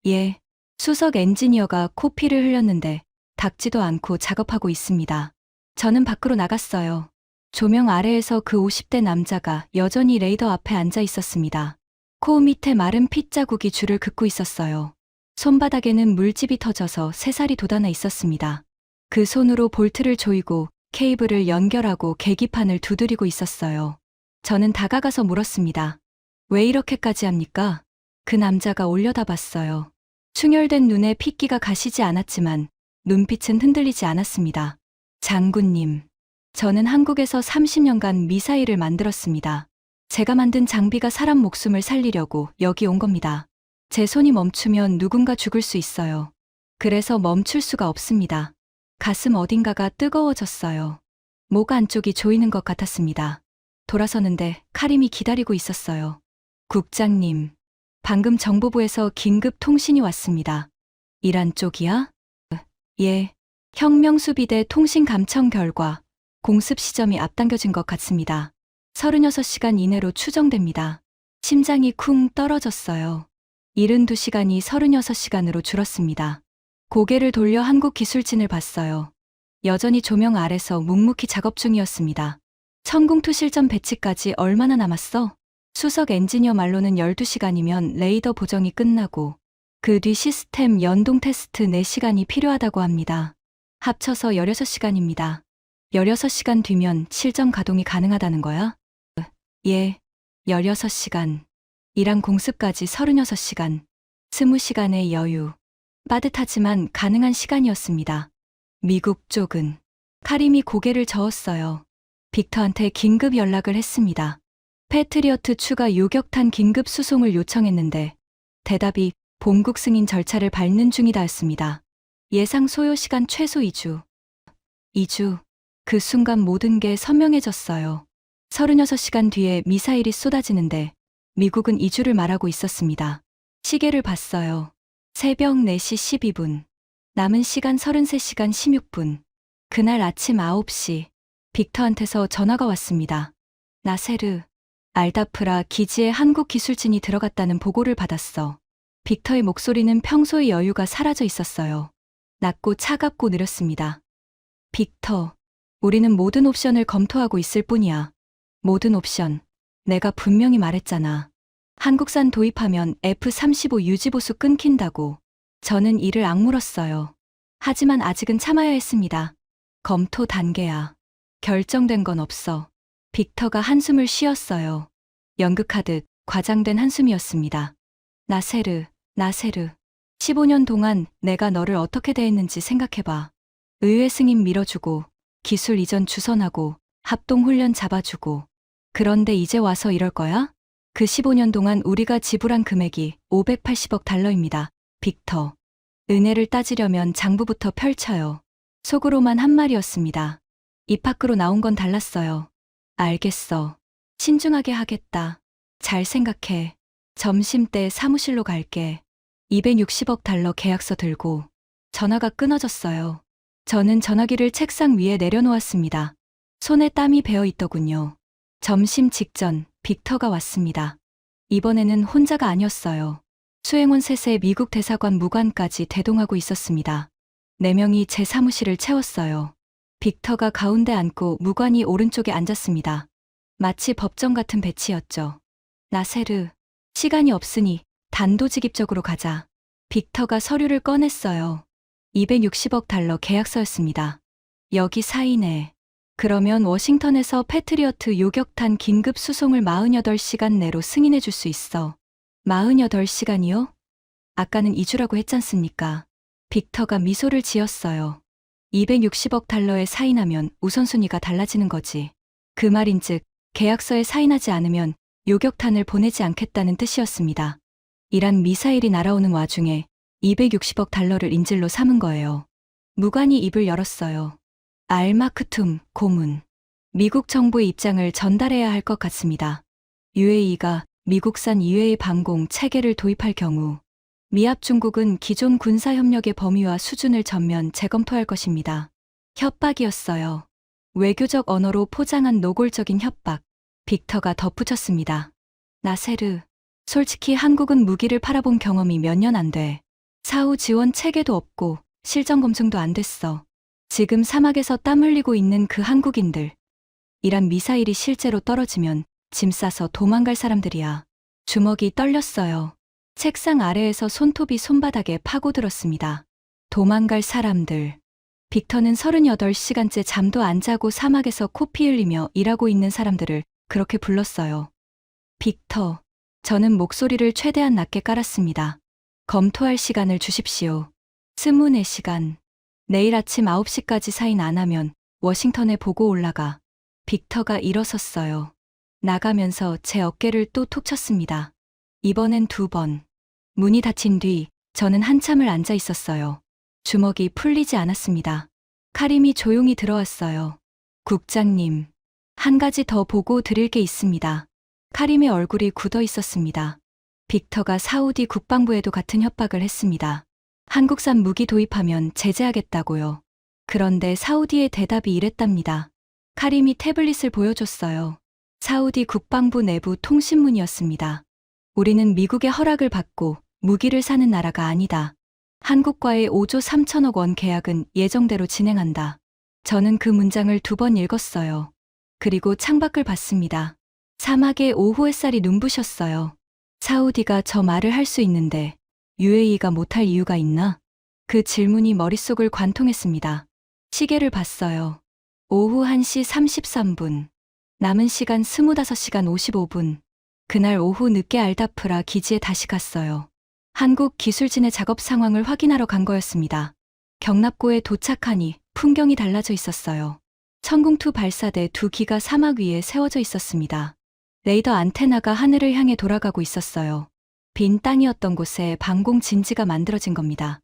Speaker 1: 예. 수석 엔지니어가 코피를 흘렸는데 닦지도 않고 작업하고 있습니다. 저는 밖으로 나갔어요. 조명 아래에서 그 50대 남자가 여전히 레이더 앞에 앉아 있었습니다. 코 밑에 마른 핏자국이 줄을 긋고 있었어요. 손바닥에는 물집이 터져서 새살이 돋아나 있었습니다. 그 손으로 볼트를 조이고 케이블을 연결하고 계기판을 두드리고 있었어요. 저는 다가가서 물었습니다. 왜 이렇게까지 합니까? 그 남자가 올려다봤어요. 충혈된 눈에 핏기가 가시지 않았지만 눈빛은 흔들리지 않았습니다. 장군님, 저는 한국에서 30년간 미사일을 만들었습니다. 제가 만든 장비가 사람 목숨을 살리려고 여기 온 겁니다. 제 손이 멈추면 누군가 죽을 수 있어요. 그래서 멈출 수가 없습니다. 가슴 어딘가가 뜨거워졌어요. 목 안쪽이 조이는 것 같았습니다. 돌아서는데 카림이 기다리고 있었어요. 국장님, 방금 정보부에서 긴급 통신이 왔습니다. 이란 쪽이야? 예. 혁명수비대 통신 감청 결과 공습 시점이 앞당겨진 것 같습니다. 36시간 이내로 추정됩니다. 심장이 쿵 떨어졌어요. 72시간이 36시간으로 줄었습니다. 고개를 돌려 한국 기술진을 봤어요. 여전히 조명 아래서 묵묵히 작업 중이었습니다. 천궁투 실전 배치까지 얼마나 남았어? 수석 엔지니어 말로는 12시간이면 레이더 보정이 끝나고 그 뒤 시스템 연동 테스트 4시간이 필요하다고 합니다. 합쳐서 16시간입니다. 16시간 뒤면 실전 가동이 가능하다는 거야? 예, 16시간. 이랑 공습까지 36시간. 20시간의 여유. 빠듯하지만 가능한 시간이었습니다. 미국 쪽은 카림이 고개를 저었어요. 빅터한테 긴급 연락을 했습니다. 패트리어트 추가 요격탄 긴급 수송을 요청했는데 대답이 본국 승인 절차를 밟는 중이다였습니다. 예상 소요 시간 최소 2주. 2주. 그 순간 모든 게 선명해졌어요. 36시간 뒤에 미사일이 쏟아지는데 미국은 2주를 말하고 있었습니다. 시계를 봤어요. 새벽 4시 12분. 남은 시간 33시간 16분. 그날 아침 9시. 빅터한테서 전화가 왔습니다. 나세르. 알다프라 기지에 한국 기술진이 들어갔다는 보고를 받았어. 빅터의 목소리는 평소의 여유가 사라져 있었어요. 낮고 차갑고 느렸습니다. 빅터. 우리는 모든 옵션을 검토하고 있을 뿐이야. 모든 옵션. 내가 분명히 말했잖아. 한국산 도입하면 F-35 유지보수 끊긴다고. 저는 이를 악물었어요. 하지만 아직은 참아야 했습니다. 검토 단계야. 결정된 건 없어. 빅터가 한숨을 쉬었어요. 연극하듯 과장된 한숨이었습니다. 나세르, 나세르. 15년 동안 내가 너를 어떻게 대했는지 생각해봐. 의회 승인 밀어주고, 기술 이전 주선하고, 합동훈련 잡아주고. 그런데 이제 와서 이럴 거야? 그 15년 동안 우리가 지불한 금액이 580억 달러입니다. 빅터. 은혜를 따지려면 장부부터 펼쳐요. 속으로만 한 말이었습니다. 입 밖으로 나온 건 달랐어요. 알겠어. 신중하게 하겠다. 잘 생각해. 점심때 사무실로 갈게. 260억 달러 계약서 들고. 전화가 끊어졌어요. 저는 전화기를 책상 위에 내려놓았습니다. 손에 땀이 배어 있더군요. 점심 직전 빅터가 왔습니다. 이번에는 혼자가 아니었어요. 수행원 셋에 미국 대사관 무관까지 대동하고 있었습니다. 4명이 제 사무실을 채웠어요. 빅터가 가운데 앉고 무관이 오른쪽에 앉았습니다. 마치 법정 같은 배치였죠. 나세르, 시간이 없으니 단도직입적으로 가자. 빅터가 서류를 꺼냈어요. 260억 달러 계약서였습니다. 여기 사인해. 그러면 워싱턴에서 패트리어트 요격탄 긴급 수송을 48시간 내로 승인해 줄 수 있어. 48시간이요? 아까는 2주라고 했잖습니까? 빅터가 미소를 지었어요. 260억 달러에 사인하면 우선순위가 달라지는 거지. 그 말인즉 계약서에 사인하지 않으면 요격탄을 보내지 않겠다는 뜻이었습니다. 이란 미사일이 날아오는 와중에 260억 달러를 인질로 삼은 거예요. 무관이 입을 열었어요. 알마크툼 고문. 미국 정부의 입장을 전달해야 할 것 같습니다. UAE가 미국산 이외의 방공 체계를 도입할 경우 미합 중국은 기존 군사협력의 범위와 수준을 전면 재검토할 것입니다. 협박이었어요. 외교적 언어로 포장한 노골적인 협박. 빅터가 덧붙였습니다. 나세르, 솔직히 한국은 무기를 팔아본 경험이 몇 년 안 돼. 사후 지원 체계도 없고 실전 검증도 안 됐어. 지금 사막에서 땀 흘리고 있는 그 한국인들. 이란 미사일이 실제로 떨어지면 짐 싸서 도망갈 사람들이야. 주먹이 떨렸어요. 책상 아래에서 손톱이 손바닥에 파고들었습니다. 도망갈 사람들. 빅터는 38시간째 잠도 안 자고 사막에서 코피 흘리며 일하고 있는 사람들을 그렇게 불렀어요. 빅터. 저는 목소리를 최대한 낮게 깔았습니다. 검토할 시간을 주십시오. 24시간. 내일 아침 9시까지 사인 안 하면 워싱턴에 보고 올라가. 빅터가 일어섰어요. 나가면서 제 어깨를 또 툭 쳤습니다. 이번엔 2번. 문이 닫힌 뒤 저는 한참을 앉아 있었어요. 주먹이 풀리지 않았습니다. 카림이 조용히 들어왔어요. 국장님, 한 가지 더 보고 드릴 게 있습니다. 카림의 얼굴이 굳어 있었습니다. 빅터가 사우디 국방부에도 같은 협박을 했습니다. 한국산 무기 도입하면 제재하겠다고요. 그런데 사우디의 대답이 이랬답니다. 카림이 태블릿을 보여줬어요. 사우디 국방부 내부 통신문이었습니다. 우리는 미국의 허락을 받고 무기를 사는 나라가 아니다. 한국과의 5조 3천억 원 계약은 예정대로 진행한다. 저는 그 문장을 2번 읽었어요. 그리고 창밖을 봤습니다. 사막에 오후 햇살이 눈부셨어요. 사우디가 저 말을 할 수 있는데 UAE가 못할 이유가 있나? 그 질문이 머릿속을 관통했습니다. 시계를 봤어요. 오후 1시 33분. 남은 시간 25시간 55분. 그날 오후 늦게 알다프라 기지에 다시 갔어요. 한국 기술진의 작업 상황을 확인하러 간 거였습니다. 경납고에 도착하니 풍경이 달라져 있었어요. 천궁2 발사대 2기가 사막 위에 세워져 있었습니다. 레이더 안테나가 하늘을 향해 돌아가고 있었어요. 빈 땅이었던 곳에 방공 진지가 만들어진 겁니다.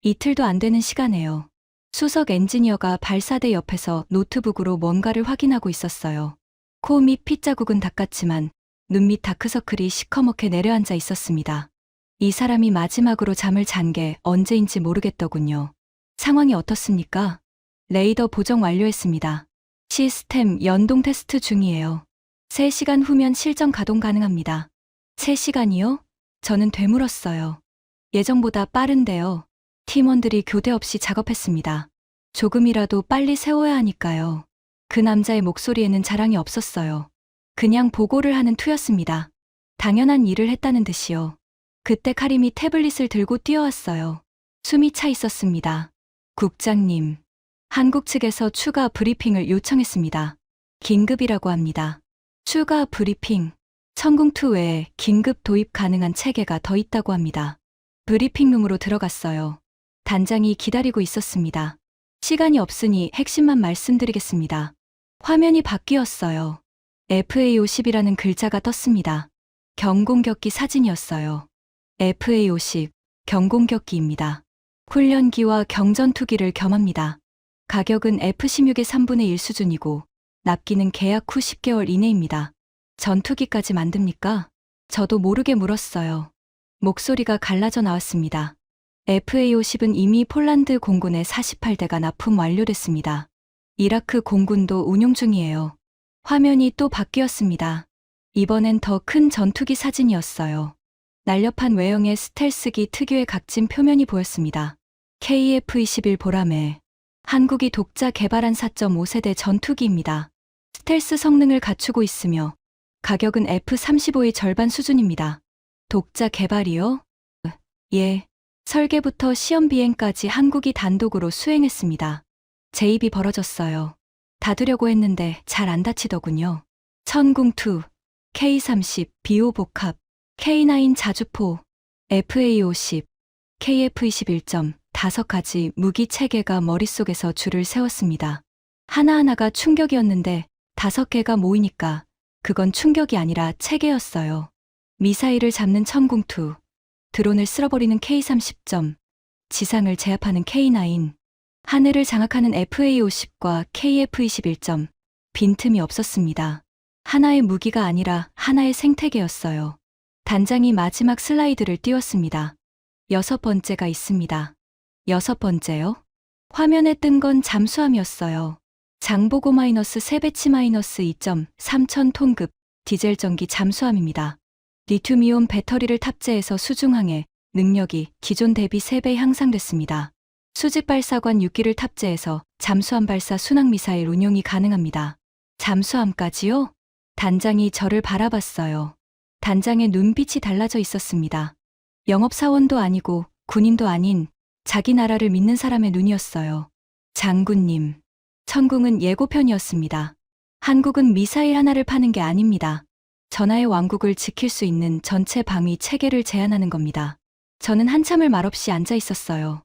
Speaker 1: 이틀도 안 되는 시간에요. 수석 엔지니어가 발사대 옆에서 노트북으로 뭔가를 확인하고 있었어요. 코 밑 핏자국은 닦았지만 눈 밑 다크서클이 시커멓게 내려앉아 있었습니다. 이 사람이 마지막으로 잠을 잔 게 언제인지 모르겠더군요. 상황이 어떻습니까? 레이더 보정 완료했습니다. 시스템 연동 테스트 중이에요. 3시간 후면 실전 가동 가능합니다. 3시간이요? 저는 되물었어요. 예정보다 빠른데요. 팀원들이 교대 없이 작업했습니다. 조금이라도 빨리 세워야 하니까요. 그 남자의 목소리에는 자랑이 없었어요. 그냥 보고를 하는 투였습니다. 당연한 일을 했다는 듯이요. 그때 카림이 태블릿을 들고 뛰어왔어요. 숨이 차 있었습니다. 국장님, 한국 측에서 추가 브리핑을 요청했습니다. 긴급이라고 합니다. 추가 브리핑, 천궁2 외에 긴급 도입 가능한 체계가 더 있다고 합니다. 브리핑룸으로 들어갔어요. 단장이 기다리고 있었습니다. 시간이 없으니 핵심만 말씀드리겠습니다. 화면이 바뀌었어요. FA50이라는 글자가 떴습니다. 경공격기 사진이었어요. FA50, 경공격기입니다. 훈련기와 경전투기를 겸합니다. 가격은 F-16의 3분의 1 수준이고 납기는 계약 후 10개월 이내입니다. 전투기까지 만듭니까? 저도 모르게 물었어요. 목소리가 갈라져 나왔습니다. FA50은 이미 폴란드 공군에 48대가 납품 완료됐습니다. 이라크 공군도 운용 중이에요. 화면이 또 바뀌었습니다. 이번엔 더 큰 전투기 사진이었어요. 날렵한 외형의 스텔스기 특유의 각진 표면이 보였습니다. KF-21 보라매. 한국이 독자 개발한 4.5세대 전투기입니다. 스텔스 성능을 갖추고 있으며 가격은 F-35의 절반 수준입니다. 독자 개발이요? 예. 설계부터 시험 비행까지 한국이 단독으로 수행했습니다. 제 입이 벌어졌어요. 닫으려고 했는데 잘 안 닫히더군요. 천궁2, K30, BO 복합, K9 자주포, FA50, KF21점, 5가지 무기 체계가 머릿속에서 줄을 세웠습니다. 하나하나가 충격이었는데 5개가 모이니까 그건 충격이 아니라 체계였어요. 미사일을 잡는 천궁2, 드론을 쓸어버리는 K30점, 지상을 제압하는 K9, 하늘을 장악하는 FA50과 KF21점, 빈틈이 없었습니다. 하나의 무기가 아니라 하나의 생태계였어요. 단장이 마지막 슬라이드를 띄웠습니다. 6번째가 있습니다. 6번째요? 화면에 뜬 건 잠수함이었어요. 장보고 -3배치 -2점 3,000톤급 디젤 전기 잠수함입니다. 리튬이온 배터리를 탑재해서 수중항해 능력이 기존 대비 3배 향상됐습니다. 수직 발사관 6기를 탑재해서 잠수함 발사 순항미사일 운용이 가능합니다. 잠수함까지요? 단장이 저를 바라봤어요. 단장의 눈빛이 달라져 있었습니다. 영업사원도 아니고 군인도 아닌 자기 나라를 믿는 사람의 눈이었어요. 장군님, 천궁은 예고편이었습니다. 한국은 미사일 하나를 파는 게 아닙니다. 전하의 왕국을 지킬 수 있는 전체 방위 체계를 제안하는 겁니다. 저는 한참을 말없이 앉아 있었어요.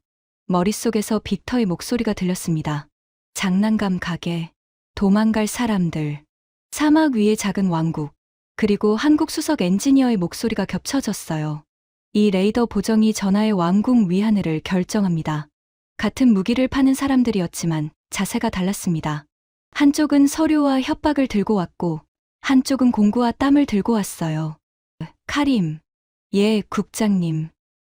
Speaker 1: 머릿속에서 빅터의 목소리가 들렸습니다. 장난감 가게, 도망갈 사람들, 사막 위의 작은 왕국, 그리고 한국 수석 엔지니어의 목소리가 겹쳐졌어요. 이 레이더 보정이 전하의 왕국 위하늘을 결정합니다. 같은 무기를 파는 사람들이었지만 자세가 달랐습니다. 한쪽은 서류와 협박을 들고 왔고 한쪽은 공구와 땀을 들고 왔어요. 카림. 예, 국장님.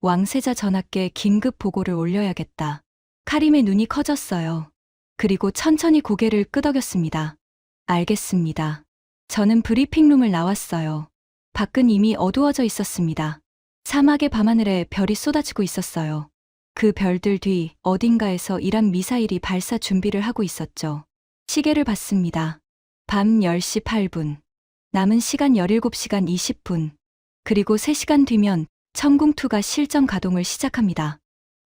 Speaker 1: 왕세자 전하께 긴급 보고를 올려야겠다. 카림의 눈이 커졌어요. 그리고 천천히 고개를 끄덕였습니다. 알겠습니다. 저는 브리핑룸을 나왔어요. 밖은 이미 어두워져 있었습니다. 사막의 밤하늘에 별이 쏟아지고 있었어요. 그 별들 뒤 어딘가에서 이란 미사일이 발사 준비를 하고 있었죠. 시계를 봤습니다. 밤 10시 8분. 남은 시간 17시간 20분. 그리고 3시간 뒤면 천궁2가 실전 가동을 시작합니다.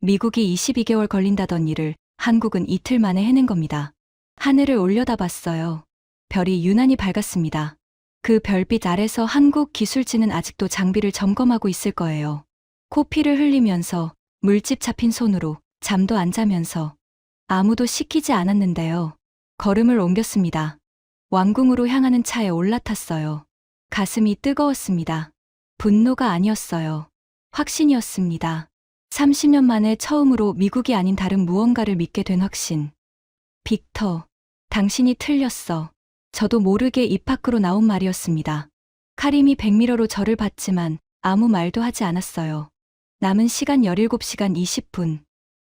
Speaker 1: 미국이 22개월 걸린다던 일을 한국은 이틀 만에 해낸 겁니다. 하늘을 올려다봤어요. 별이 유난히 밝았습니다. 그 별빛 아래서 한국 기술진은 아직도 장비를 점검하고 있을 거예요. 코피를 흘리면서 물집 잡힌 손으로 잠도 안 자면서 아무도 시키지 않았는데요. 걸음을 옮겼습니다. 왕궁으로 향하는 차에 올라탔어요. 가슴이 뜨거웠습니다. 분노가 아니었어요. 확신이었습니다. 30년 만에 처음으로 미국이 아닌 다른 무언가를 믿게 된 확신. 빅터, 당신이 틀렸어. 저도 모르게 입 밖으로 나온 말이었습니다. 카림이 백미러로 저를 봤지만 아무 말도 하지 않았어요. 남은 시간 17시간 20분.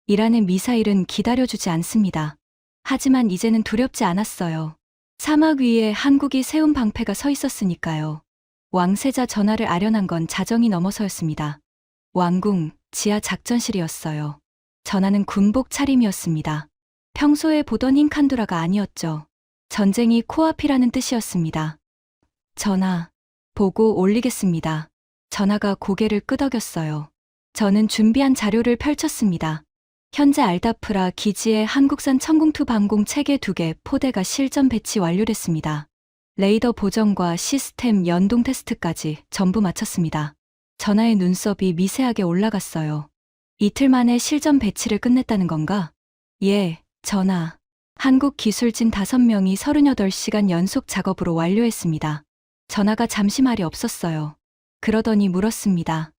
Speaker 1: 이란의 미사일은 기다려주지 않습니다. 하지만 이제는 두렵지 않았어요. 사막 위에 한국이 세운 방패가 서 있었으니까요. 왕세자 전하를 아련한 건 자정이 넘어서였습니다. 왕궁, 지하 작전실이었어요. 전하는 군복 차림이었습니다. 평소에 보던 흰칸두라가 아니었죠. 전쟁이 코앞이라는 뜻이었습니다. 전하, 보고 올리겠습니다. 전하가 고개를 끄덕였어요. 저는 준비한 자료를 펼쳤습니다. 현재 알다프라 기지에 한국산 천궁2 방공 체계 2개 포대가 실전 배치 완료됐습니다. 레이더 보정과 시스템 연동 테스트까지 전부 마쳤습니다. 전하의 눈썹이 미세하게 올라갔어요. 이틀 만에 실전 배치를 끝냈다는 건가? 예, 전하. 한국 기술진 5명이 38시간 연속 작업으로 완료했습니다. 전하가 잠시 말이 없었어요. 그러더니 물었습니다.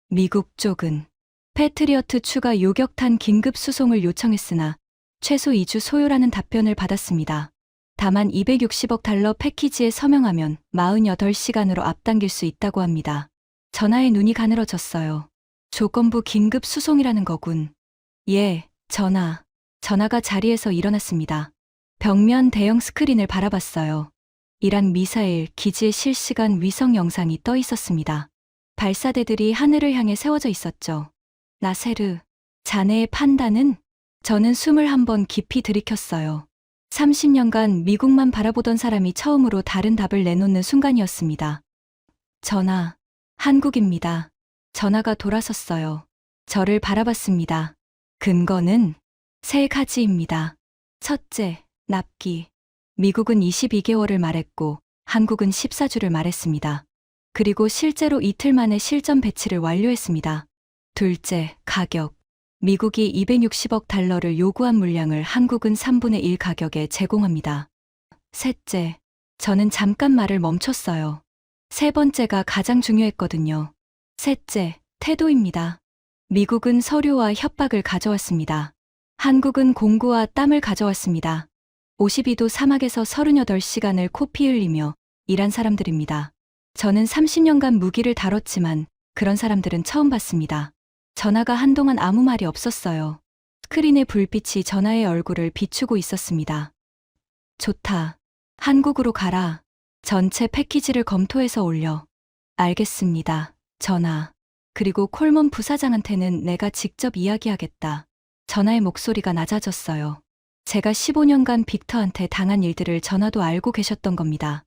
Speaker 1: 미국 쪽은 패트리어트 추가 요격탄 긴급 수송을 요청했으나 최소 2주 소요라는 답변을 받았습니다. 다만 260억 달러 패키지에 서명하면 48시간으로 앞당길 수 있다고 합니다. 전하의 눈이 가늘어졌어요. 조건부 긴급 수송이라는 거군. 예, 전하. 전하가 자리에서 일어났습니다. 벽면 대형 스크린을 바라봤어요. 이란 미사일 기지의 실시간 위성 영상이 떠 있었습니다. 발사대들이 하늘을 향해 세워져 있었죠. 나세르, 자네의 판단은? 저는 숨을 한번 깊이 들이켰어요. 30년간 미국만 바라보던 사람이 처음으로 다른 답을 내놓는 순간이었습니다. 전하, 한국입니다. 전하가 돌아섰어요. 저를 바라봤습니다. 근거는 세 가지입니다. 첫째, 납기. 미국은 22개월을 말했고 한국은 14주를 말했습니다. 그리고 실제로 이틀 만에 실전 배치를 완료했습니다. 둘째, 가격. 미국이 260억 달러를 요구한 물량을 한국은 3분의 1 가격에 제공합니다. 셋째, 저는 잠깐 말을 멈췄어요. 세 번째가 가장 중요했거든요. 셋째, 태도입니다. 미국은 서류와 협박을 가져왔습니다. 한국은 공구와 땀을 가져왔습니다. 52도 사막에서 38시간을 코피 흘리며 일한 사람들입니다. 저는 30년간 무기를 다뤘지만 그런 사람들은 처음 봤습니다. 전하가 한동안 아무 말이 없었어요. 스크린의 불빛이 전하의 얼굴을 비추고 있었습니다. 좋다. 한국으로 가라. 전체 패키지를 검토해서 올려. 알겠습니다, 전하. 그리고 콜먼 부사장한테는 내가 직접 이야기하겠다. 전하의 목소리가 낮아졌어요. 제가 15년간 빅터한테 당한 일들을 전하도 알고 계셨던 겁니다.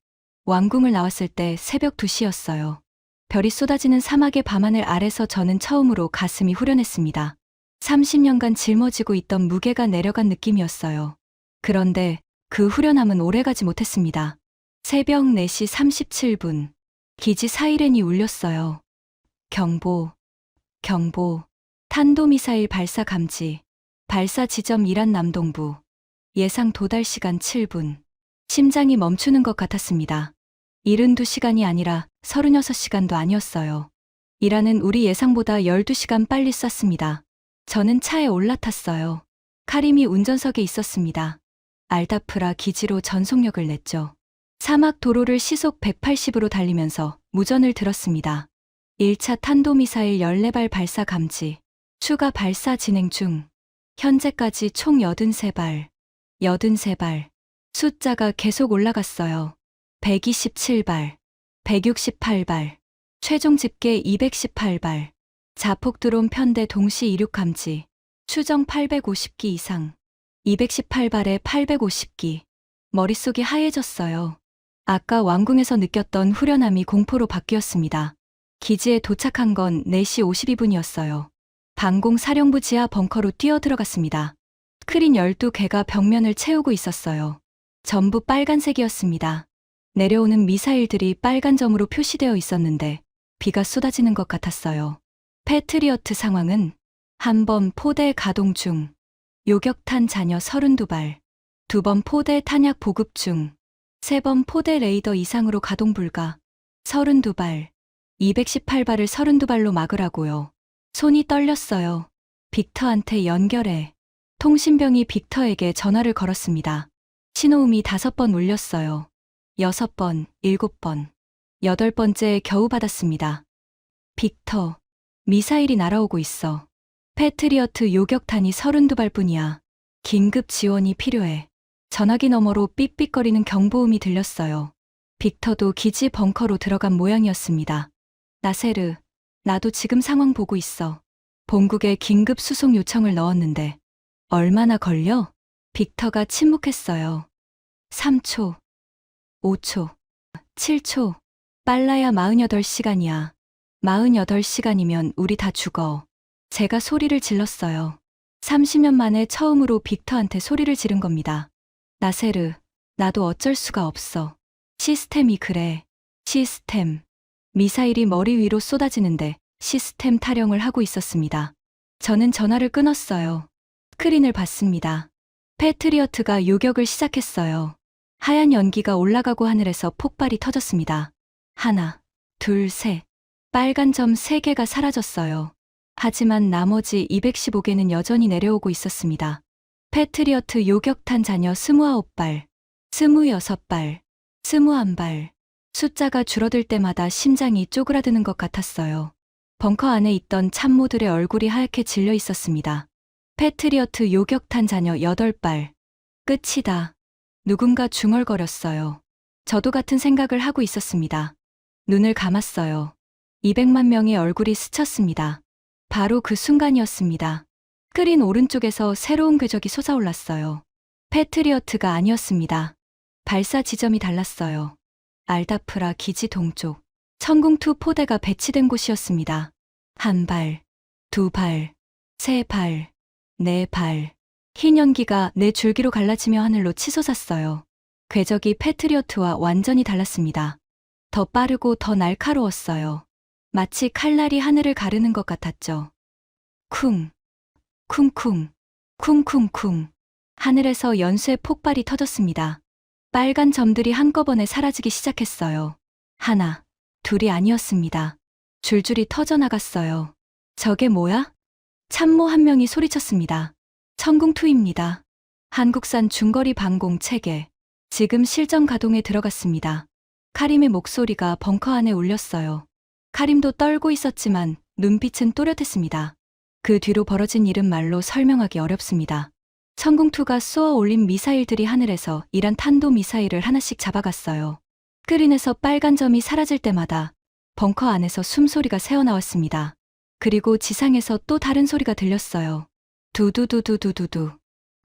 Speaker 1: 왕궁을 나왔을 때 새벽 2시였어요. 별이 쏟아지는 사막의 밤하늘 아래서 저는 처음으로 가슴이 후련했습니다. 30년간 짊어지고 있던 무게가 내려간 느낌이었어요. 그런데 그 후련함은 오래가지 못했습니다. 새벽 4시 37분. 기지 사이렌이 울렸어요. 경보, 경보. 탄도미사일 발사 감지. 발사 지점 이란 남동부. 예상 도달 시간 7분. 심장이 멈추는 것 같았습니다. 72시간이 아니라 36시간도 아니었어요. 이란은 우리 예상보다 12시간 빨리 쐈습니다. 저는 차에 올라탔어요. 카림이 운전석에 있었습니다. 알다프라 기지로 전속력을 냈죠. 사막 도로를 시속 180으로 달리면서 무전을 들었습니다. 1차 탄도미사일 14발 발사 감지. 추가 발사 진행 중. 현재까지 총 83발. 83발. 숫자가 계속 올라갔어요. 127발. 168발. 최종 집계 218발. 자폭 드론 편대 동시 이륙 감지. 추정 850기 이상. 218발에 850기. 머릿속이 하얘졌어요. 아까 왕궁에서 느꼈던 후련함이 공포로 바뀌었습니다. 기지에 도착한 건 4시 52분이었어요. 방공 사령부 지하 벙커로 뛰어들어갔습니다. 스크린 12개가 벽면을 채우고 있었어요. 전부 빨간색이었습니다. 내려오는 미사일들이 빨간 점으로 표시되어 있었는데 비가 쏟아지는 것 같았어요. 패트리어트 상황은 한 번 포대 가동 중. 요격탄 잔여 32발. 2번 포대 탄약 보급 중. 3번 포대 레이더 이상으로 가동 불가. 32발. 218발을 32발로 막으라고요. 손이 떨렸어요. 빅터한테 연결해. 통신병이 빅터에게 전화를 걸었습니다. 신호음이 5번 울렸어요. 6번, 7번, 8번째 겨우 받았습니다. 빅터, 미사일이 날아오고 있어. 패트리어트 요격탄이 32발뿐이야. 긴급 지원이 필요해. 전화기 너머로 삑삑거리는 경보음이 들렸어요. 빅터도 기지 벙커로 들어간 모양이었습니다. 나세르, 나도 지금 상황 보고 있어. 본국에 긴급 수송 요청을 넣었는데 얼마나 걸려? 빅터가 침묵했어요. 3초, 5초, 7초, 빨라야 48시간이야. 48시간이면 우리 다 죽어. 제가 소리를 질렀어요. 30년 만에 처음으로 빅터한테 소리를 지른 겁니다. 나세르, 나도 어쩔 수가 없어. 시스템이 그래. 시스템. 미사일이 머리 위로 쏟아지는데 시스템 타령을 하고 있었습니다. 저는 전화를 끊었어요. 스크린을 봤습니다. 패트리어트가 요격을 시작했어요. 하얀 연기가 올라가고 하늘에서 폭발이 터졌습니다. 하나, 둘, 셋. 빨간 점 3개가 사라졌어요. 하지만 나머지 215개는 여전히 내려오고 있었습니다. 패트리어트 요격탄 잔여 29발, 26발, 21발. 숫자가 줄어들 때마다 심장이 쪼그라드는 것 같았어요. 벙커 안에 있던 참모들의 얼굴이 하얗게 질려 있었습니다. 패트리어트 요격탄 잔여 8발. 끝이다. 누군가 중얼거렸어요. 저도 같은 생각을 하고 있었습니다. 눈을 감았어요. 200만 명의 얼굴이 스쳤습니다. 바로 그 순간이었습니다. 스크린 오른쪽에서 새로운 궤적이 솟아올랐어요. 패트리어트가 아니었습니다. 발사 지점이 달랐어요. 알다프라 기지 동쪽. 천궁2 포대가 배치된 곳이었습니다. 1발, 2발, 3발, 4발. 흰 연기가 내 줄기로 갈라지며 하늘로 치솟았어요. 궤적이 패트리어트와 완전히 달랐습니다. 더 빠르고 더 날카로웠어요. 마치 칼날이 하늘을 가르는 것 같았죠. 쿵, 쿵쿵, 쿵쿵쿵. 하늘에서 연쇄 폭발이 터졌습니다. 빨간 점들이 한꺼번에 사라지기 시작했어요. 하나, 둘이 아니었습니다. 줄줄이 터져나갔어요. 저게 뭐야? 참모 한 명이 소리쳤습니다. 천궁2입니다. 한국산 중거리 방공 체계. 지금 실전 가동에 들어갔습니다. 카림의 목소리가 벙커 안에 울렸어요. 카림도 떨고 있었지만 눈빛은 또렷했습니다. 그 뒤로 벌어진 일은 말로 설명하기 어렵습니다. 천궁2가 쏘아 올린 미사일들이 하늘에서 이란 탄도미사일을 하나씩 잡아갔어요. 스크린에서 빨간 점이 사라질 때마다 벙커 안에서 숨소리가 새어나왔습니다. 그리고 지상에서 또 다른 소리가 들렸어요. 두두두두두두두.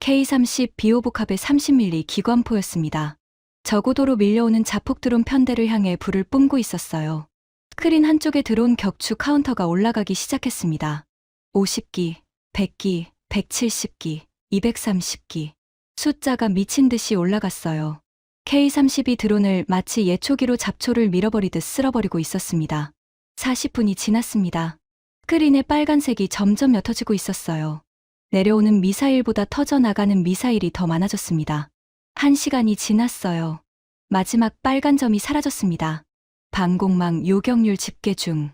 Speaker 1: K-30 비오복합의 30mm 기관포였습니다. 저고도로 밀려오는 자폭 드론 편대를 향해 불을 뿜고 있었어요. 스크린 한쪽에 드론 격추 카운터가 올라가기 시작했습니다. 50기, 100기, 170기, 230기. 숫자가 미친 듯이 올라갔어요. K-32 드론을 마치 예초기로 잡초를 밀어버리듯 쓸어버리고 있었습니다. 40분이 지났습니다. 스크린의 빨간색이 점점 옅어지고 있었어요. 내려오는 미사일보다 터져나가는 미사일이 더 많아졌습니다. 1시간이 지났어요. 마지막 빨간 점이 사라졌습니다. 방공망 요격률 집계 중.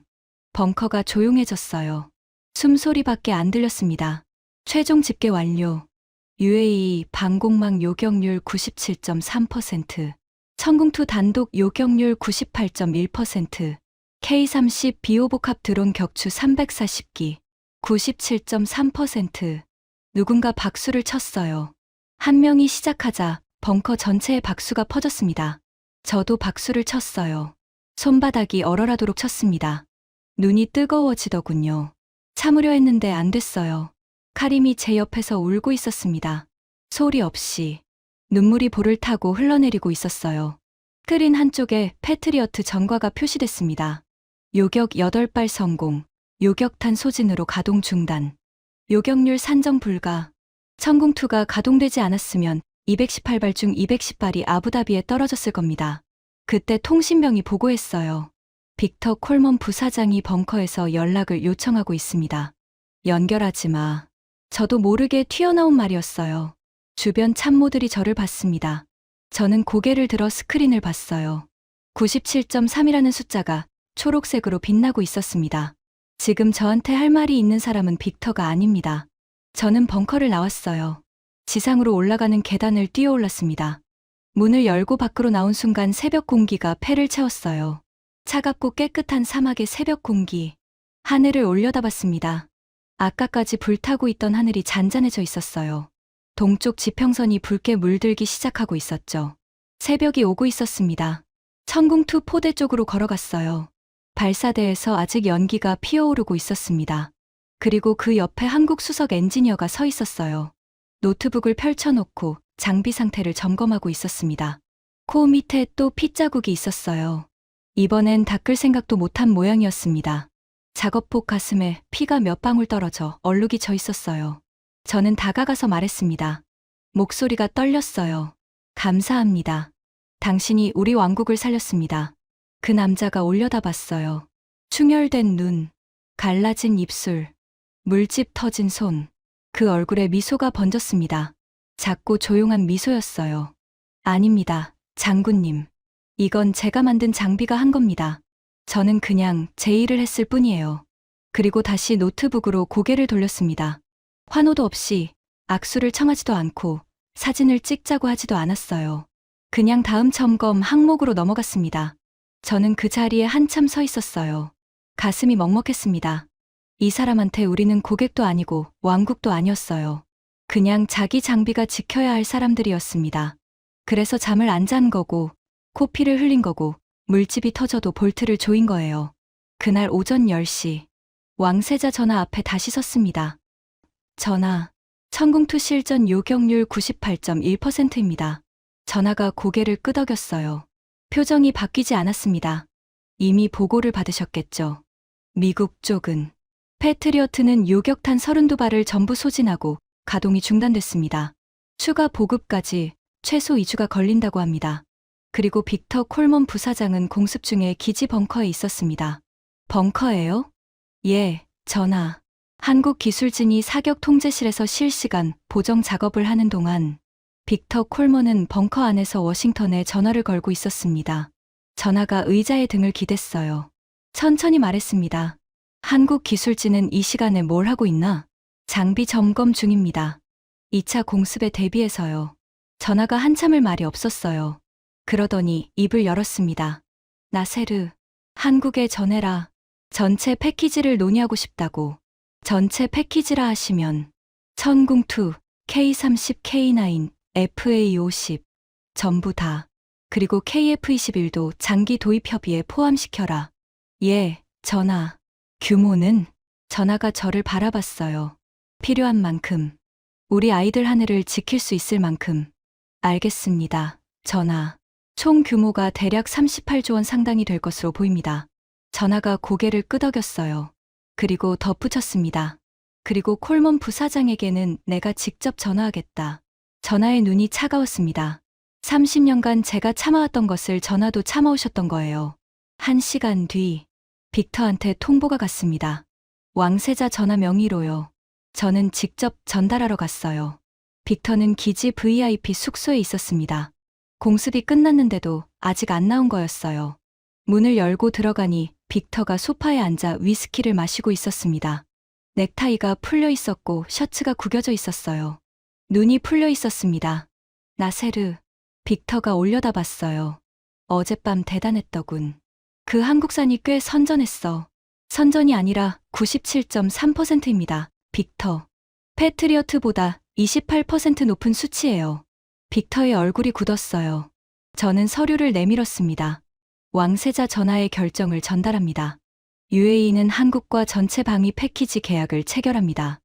Speaker 1: 벙커가 조용해졌어요. 숨소리밖에 안 들렸습니다. 최종 집계 완료. UAE 방공망 요격률 97.3%, 천궁2 단독 요격률 98.1%, K-30 비오복합 드론 격추 340기, 97.3%. 누군가 박수를 쳤어요. 한 명이 시작하자 벙커 전체에 박수가 퍼졌습니다. 저도 박수를 쳤어요. 손바닥이 얼얼하도록 쳤습니다. 눈이 뜨거워지더군요. 참으려 했는데 안 됐어요. 카림이 제 옆에서 울고 있었습니다. 소리 없이. 눈물이 볼을 타고 흘러내리고 있었어요. 스크린 한쪽에 패트리어트 전과가 표시됐습니다. 요격 8발 성공, 요격탄 소진으로 가동 중단. 요격률 산정 불가. 천궁2가 가동되지 않았으면 218발 중 210발이 아부다비에 떨어졌을 겁니다. 그때 통신병이 보고했어요. 빅터 콜먼 부사장이 벙커에서 연락을 요청하고 있습니다. 연결하지 마. 저도 모르게 튀어나온 말이었어요. 주변 참모들이 저를 봤습니다. 저는 고개를 들어 스크린을 봤어요. 97.3이라는 숫자가 초록색으로 빛나고 있었습니다. 지금 저한테 할 말이 있는 사람은 빅터가 아닙니다. 저는 벙커를 나왔어요. 지상으로 올라가는 계단을 뛰어올랐습니다. 문을 열고 밖으로 나온 순간 새벽 공기가 폐를 채웠어요. 차갑고 깨끗한 사막의 새벽 공기. 하늘을 올려다봤습니다. 아까까지 불타고 있던 하늘이 잔잔해져 있었어요. 동쪽 지평선이 붉게 물들기 시작하고 있었죠. 새벽이 오고 있었습니다. 천궁2 포대 쪽으로 걸어갔어요. 발사대에서 아직 연기가 피어오르고 있었습니다. 그리고 그 옆에 한국 수석 엔지니어가 서 있었어요. 노트북을 펼쳐놓고 장비 상태를 점검하고 있었습니다. 코 밑에 또 핏자국이 있었어요. 이번엔 닦을 생각도 못한 모양이었습니다. 작업복 가슴에 피가 몇 방울 떨어져 얼룩이 져 있었어요. 저는 다가가서 말했습니다. 목소리가 떨렸어요. 감사합니다. 당신이 우리 왕국을 살렸습니다. 그 남자가 올려다봤어요. 충혈된 눈, 갈라진 입술, 물집 터진 손. 그 얼굴에 미소가 번졌습니다. 작고 조용한 미소였어요. 아닙니다, 장군님. 이건 제가 만든 장비가 한 겁니다. 저는 그냥 제 일을 했을 뿐이에요. 그리고 다시 노트북으로 고개를 돌렸습니다. 환호도 없이 악수를 청하지도 않고 사진을 찍자고 하지도 않았어요. 그냥 다음 점검 항목으로 넘어갔습니다. 저는 그 자리에 한참 서 있었어요. 가슴이 먹먹했습니다. 이 사람한테 우리는 고객도 아니고 왕국도 아니었어요. 그냥 자기 장비가 지켜야 할 사람들이었습니다. 그래서 잠을 안 잔 거고, 코피를 흘린 거고, 물집이 터져도 볼트를 조인 거예요. 그날 오전 10시, 왕세자 전화 앞에 다시 섰습니다. 전화, 천궁2 실전 요격률 98.1%입니다. 전화가 고개를 끄덕였어요. 표정이 바뀌지 않았습니다. 이미 보고를 받으셨겠죠. 미국 쪽은 패트리어트는 요격탄 32발을 전부 소진하고 가동이 중단됐습니다. 추가 보급까지 최소 2주가 걸린다고 합니다. 그리고 빅터 콜먼 부사장은 공습 중에 기지 벙커에 있었습니다. 벙커예요? 예, 전하. 한국 기술진이 사격 통제실에서 실시간 보정 작업을 하는 동안 빅터 콜먼은 벙커 안에서 워싱턴에 전화를 걸고 있었습니다. 전화가 의자에 등을 기댔어요. 천천히 말했습니다. 한국 기술진은 이 시간에 뭘 하고 있나? 장비 점검 중입니다. 2차 공습에 대비해서요. 전화가 한참을 말이 없었어요. 그러더니 입을 열었습니다. 나세르, 한국에 전해라. 전체 패키지를 논의하고 싶다고. 전체 패키지라 하시면 천궁2, K30, K9, FA50 전부 다. 그리고 KF21도 장기 도입 협의에 포함시켜라. 예, 전하. 규모는? 전하가 저를 바라봤어요. 필요한 만큼. 우리 아이들 하늘을 지킬 수 있을 만큼. 알겠습니다, 전하. 총 규모가 대략 38조 원 상당이 될 것으로 보입니다. 전하가 고개를 끄덕였어요. 그리고 덧붙였습니다. 그리고 콜먼 부사장에게는 내가 직접 전화하겠다. 전하의 눈이 차가웠습니다. 30년간 제가 참아왔던 것을 전하도 참아오셨던 거예요. 1시간 뒤, 빅터한테 통보가 갔습니다. 왕세자 전하 명의로요. 저는 직접 전달하러 갔어요. 빅터는 기지 VIP 숙소에 있었습니다. 공습이 끝났는데도 아직 안 나온 거였어요. 문을 열고 들어가니 빅터가 소파에 앉아 위스키를 마시고 있었습니다. 넥타이가 풀려 있었고 셔츠가 구겨져 있었어요. 눈이 풀려 있었습니다. 나세르, 빅터가 올려다봤어요. 어젯밤 대단했더군. 그 한국산이 꽤 선전했어. 선전이 아니라 97.3%입니다. 빅터. 패트리어트보다 28% 높은 수치예요. 빅터의 얼굴이 굳었어요. 저는 서류를 내밀었습니다. 왕세자 전하의 결정을 전달합니다. UAE는 한국과 전체 방위 패키지 계약을 체결합니다.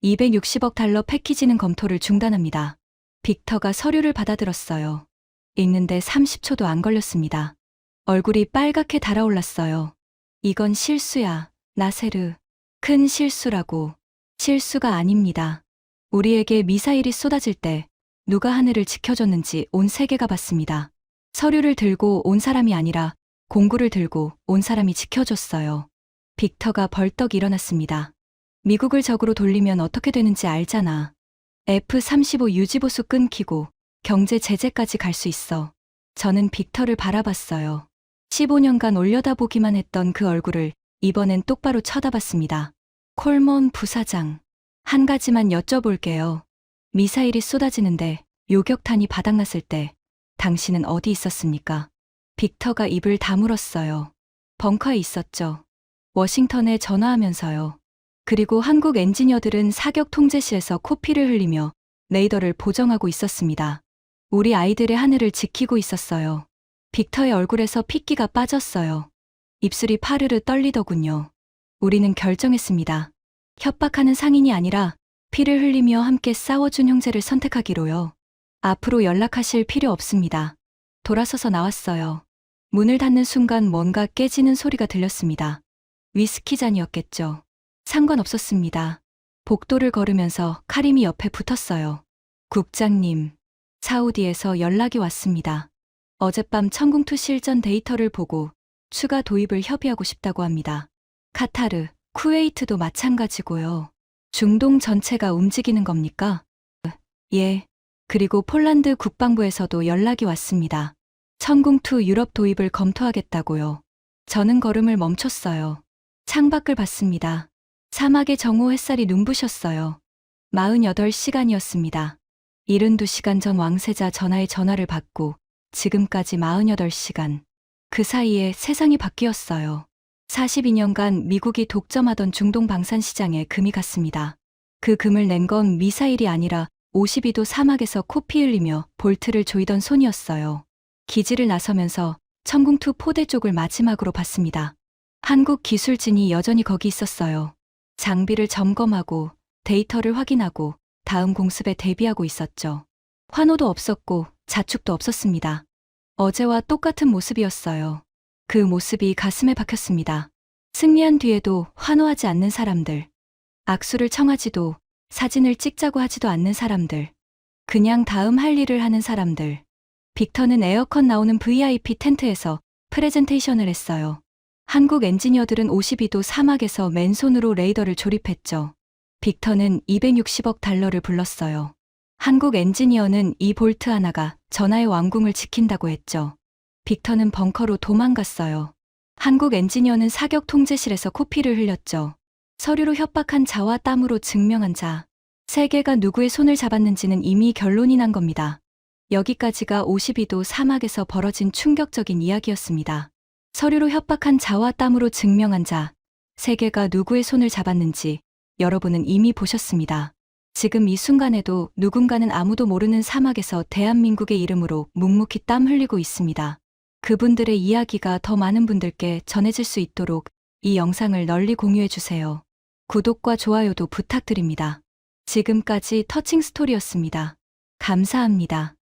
Speaker 1: 260억 달러 패키지는 검토를 중단합니다. 빅터가 서류를 받아들었어요. 읽는데 30초도 안 걸렸습니다. 얼굴이 빨갛게 달아올랐어요. 이건 실수야, 나세르. 큰 실수라고. 실수가 아닙니다. 우리에게 미사일이 쏟아질 때 누가 하늘을 지켜줬는지 온 세계가 봤습니다. 서류를 들고 온 사람이 아니라 공구를 들고 온 사람이 지켜줬어요. 빅터가 벌떡 일어났습니다. 미국을 적으로 돌리면 어떻게 되는지 알잖아. F-35 유지보수 끊기고 경제 제재까지 갈 수 있어. 저는 빅터를 바라봤어요. 15년간 올려다보기만 했던 그 얼굴을 이번엔 똑바로 쳐다봤습니다. 콜먼 부사장, 한 가지만 여쭤볼게요. 미사일이 쏟아지는데 요격탄이 바닥났을 때 당신은 어디 있었습니까? 빅터가 입을 다물었어요. 벙커에 있었죠. 워싱턴에 전화하면서요. 그리고 한국 엔지니어들은 사격 통제실에서 코피를 흘리며 레이더를 보정하고 있었습니다. 우리 아이들의 하늘을 지키고 있었어요. 빅터의 얼굴에서 핏기가 빠졌어요. 입술이 파르르 떨리더군요. 우리는 결정했습니다. 협박하는 상인이 아니라 피를 흘리며 함께 싸워준 형제를 선택하기로요. 앞으로 연락하실 필요 없습니다. 돌아서서 나왔어요. 문을 닫는 순간 뭔가 깨지는 소리가 들렸습니다. 위스키 잔이었겠죠. 상관없었습니다. 복도를 걸으면서 카림이 옆에 붙었어요. 국장님, 사우디에서 연락이 왔습니다. 어젯밤 천궁투 실전 데이터를 보고 추가 도입을 협의하고 싶다고 합니다. 카타르, 쿠웨이트도 마찬가지고요. 중동 전체가 움직이는 겁니까? 예. 그리고 폴란드 국방부에서도 연락이 왔습니다. 천궁투 유럽 도입을 검토하겠다고요. 저는 걸음을 멈췄어요. 창밖을 봤습니다. 사막의 정오 햇살이 눈부셨어요. 48시간이었습니다. 72시간 전 왕세자 전하의 전화를 받고 지금까지 48시간. 그 사이에 세상이 바뀌었어요. 42년간 미국이 독점하던 중동 방산 시장에 금이 갔습니다. 그 금을 낸 건 미사일이 아니라 52도 사막에서 코피 흘리며 볼트를 조이던 손이었어요. 기지를 나서면서 천궁투 포대 쪽을 마지막으로 봤습니다. 한국 기술진이 여전히 거기 있었어요. 장비를 점검하고 데이터를 확인하고 다음 공습에 대비하고 있었죠. 환호도 없었고 자축도 없었습니다. 어제와 똑같은 모습이었어요. 그 모습이 가슴에 박혔습니다. 승리한 뒤에도 환호하지 않는 사람들. 악수를 청하지도 사진을 찍자고 하지도 않는 사람들. 그냥 다음 할 일을 하는 사람들. 빅터는 에어컨 나오는 VIP 텐트에서 프레젠테이션을 했어요. 한국 엔지니어들은 52도 사막에서 맨손으로 레이더를 조립했죠. 빅터는 260억 달러를 불렀어요. 한국 엔지니어는 이 볼트 하나가 전하의 왕궁을 지킨다고 했죠. 빅터는 벙커로 도망갔어요. 한국 엔지니어는 사격 통제실에서 코피를 흘렸죠. 서류로 협박한 자와 땀으로 증명한 자. 세계가 누구의 손을 잡았는지는 이미 결론이 난 겁니다. 여기까지가 52도 사막에서 벌어진 충격적인 이야기였습니다. 서류로 협박한 자와 땀으로 증명한 자. 세계가 누구의 손을 잡았는지 여러분은 이미 보셨습니다. 지금 이 순간에도 누군가는 아무도 모르는 사막에서 대한민국의 이름으로 묵묵히 땀 흘리고 있습니다. 그분들의 이야기가 더 많은 분들께 전해질 수 있도록 이 영상을 널리 공유해 주세요. 구독과 좋아요도 부탁드립니다. 지금까지 터칭 스토리였습니다. 감사합니다.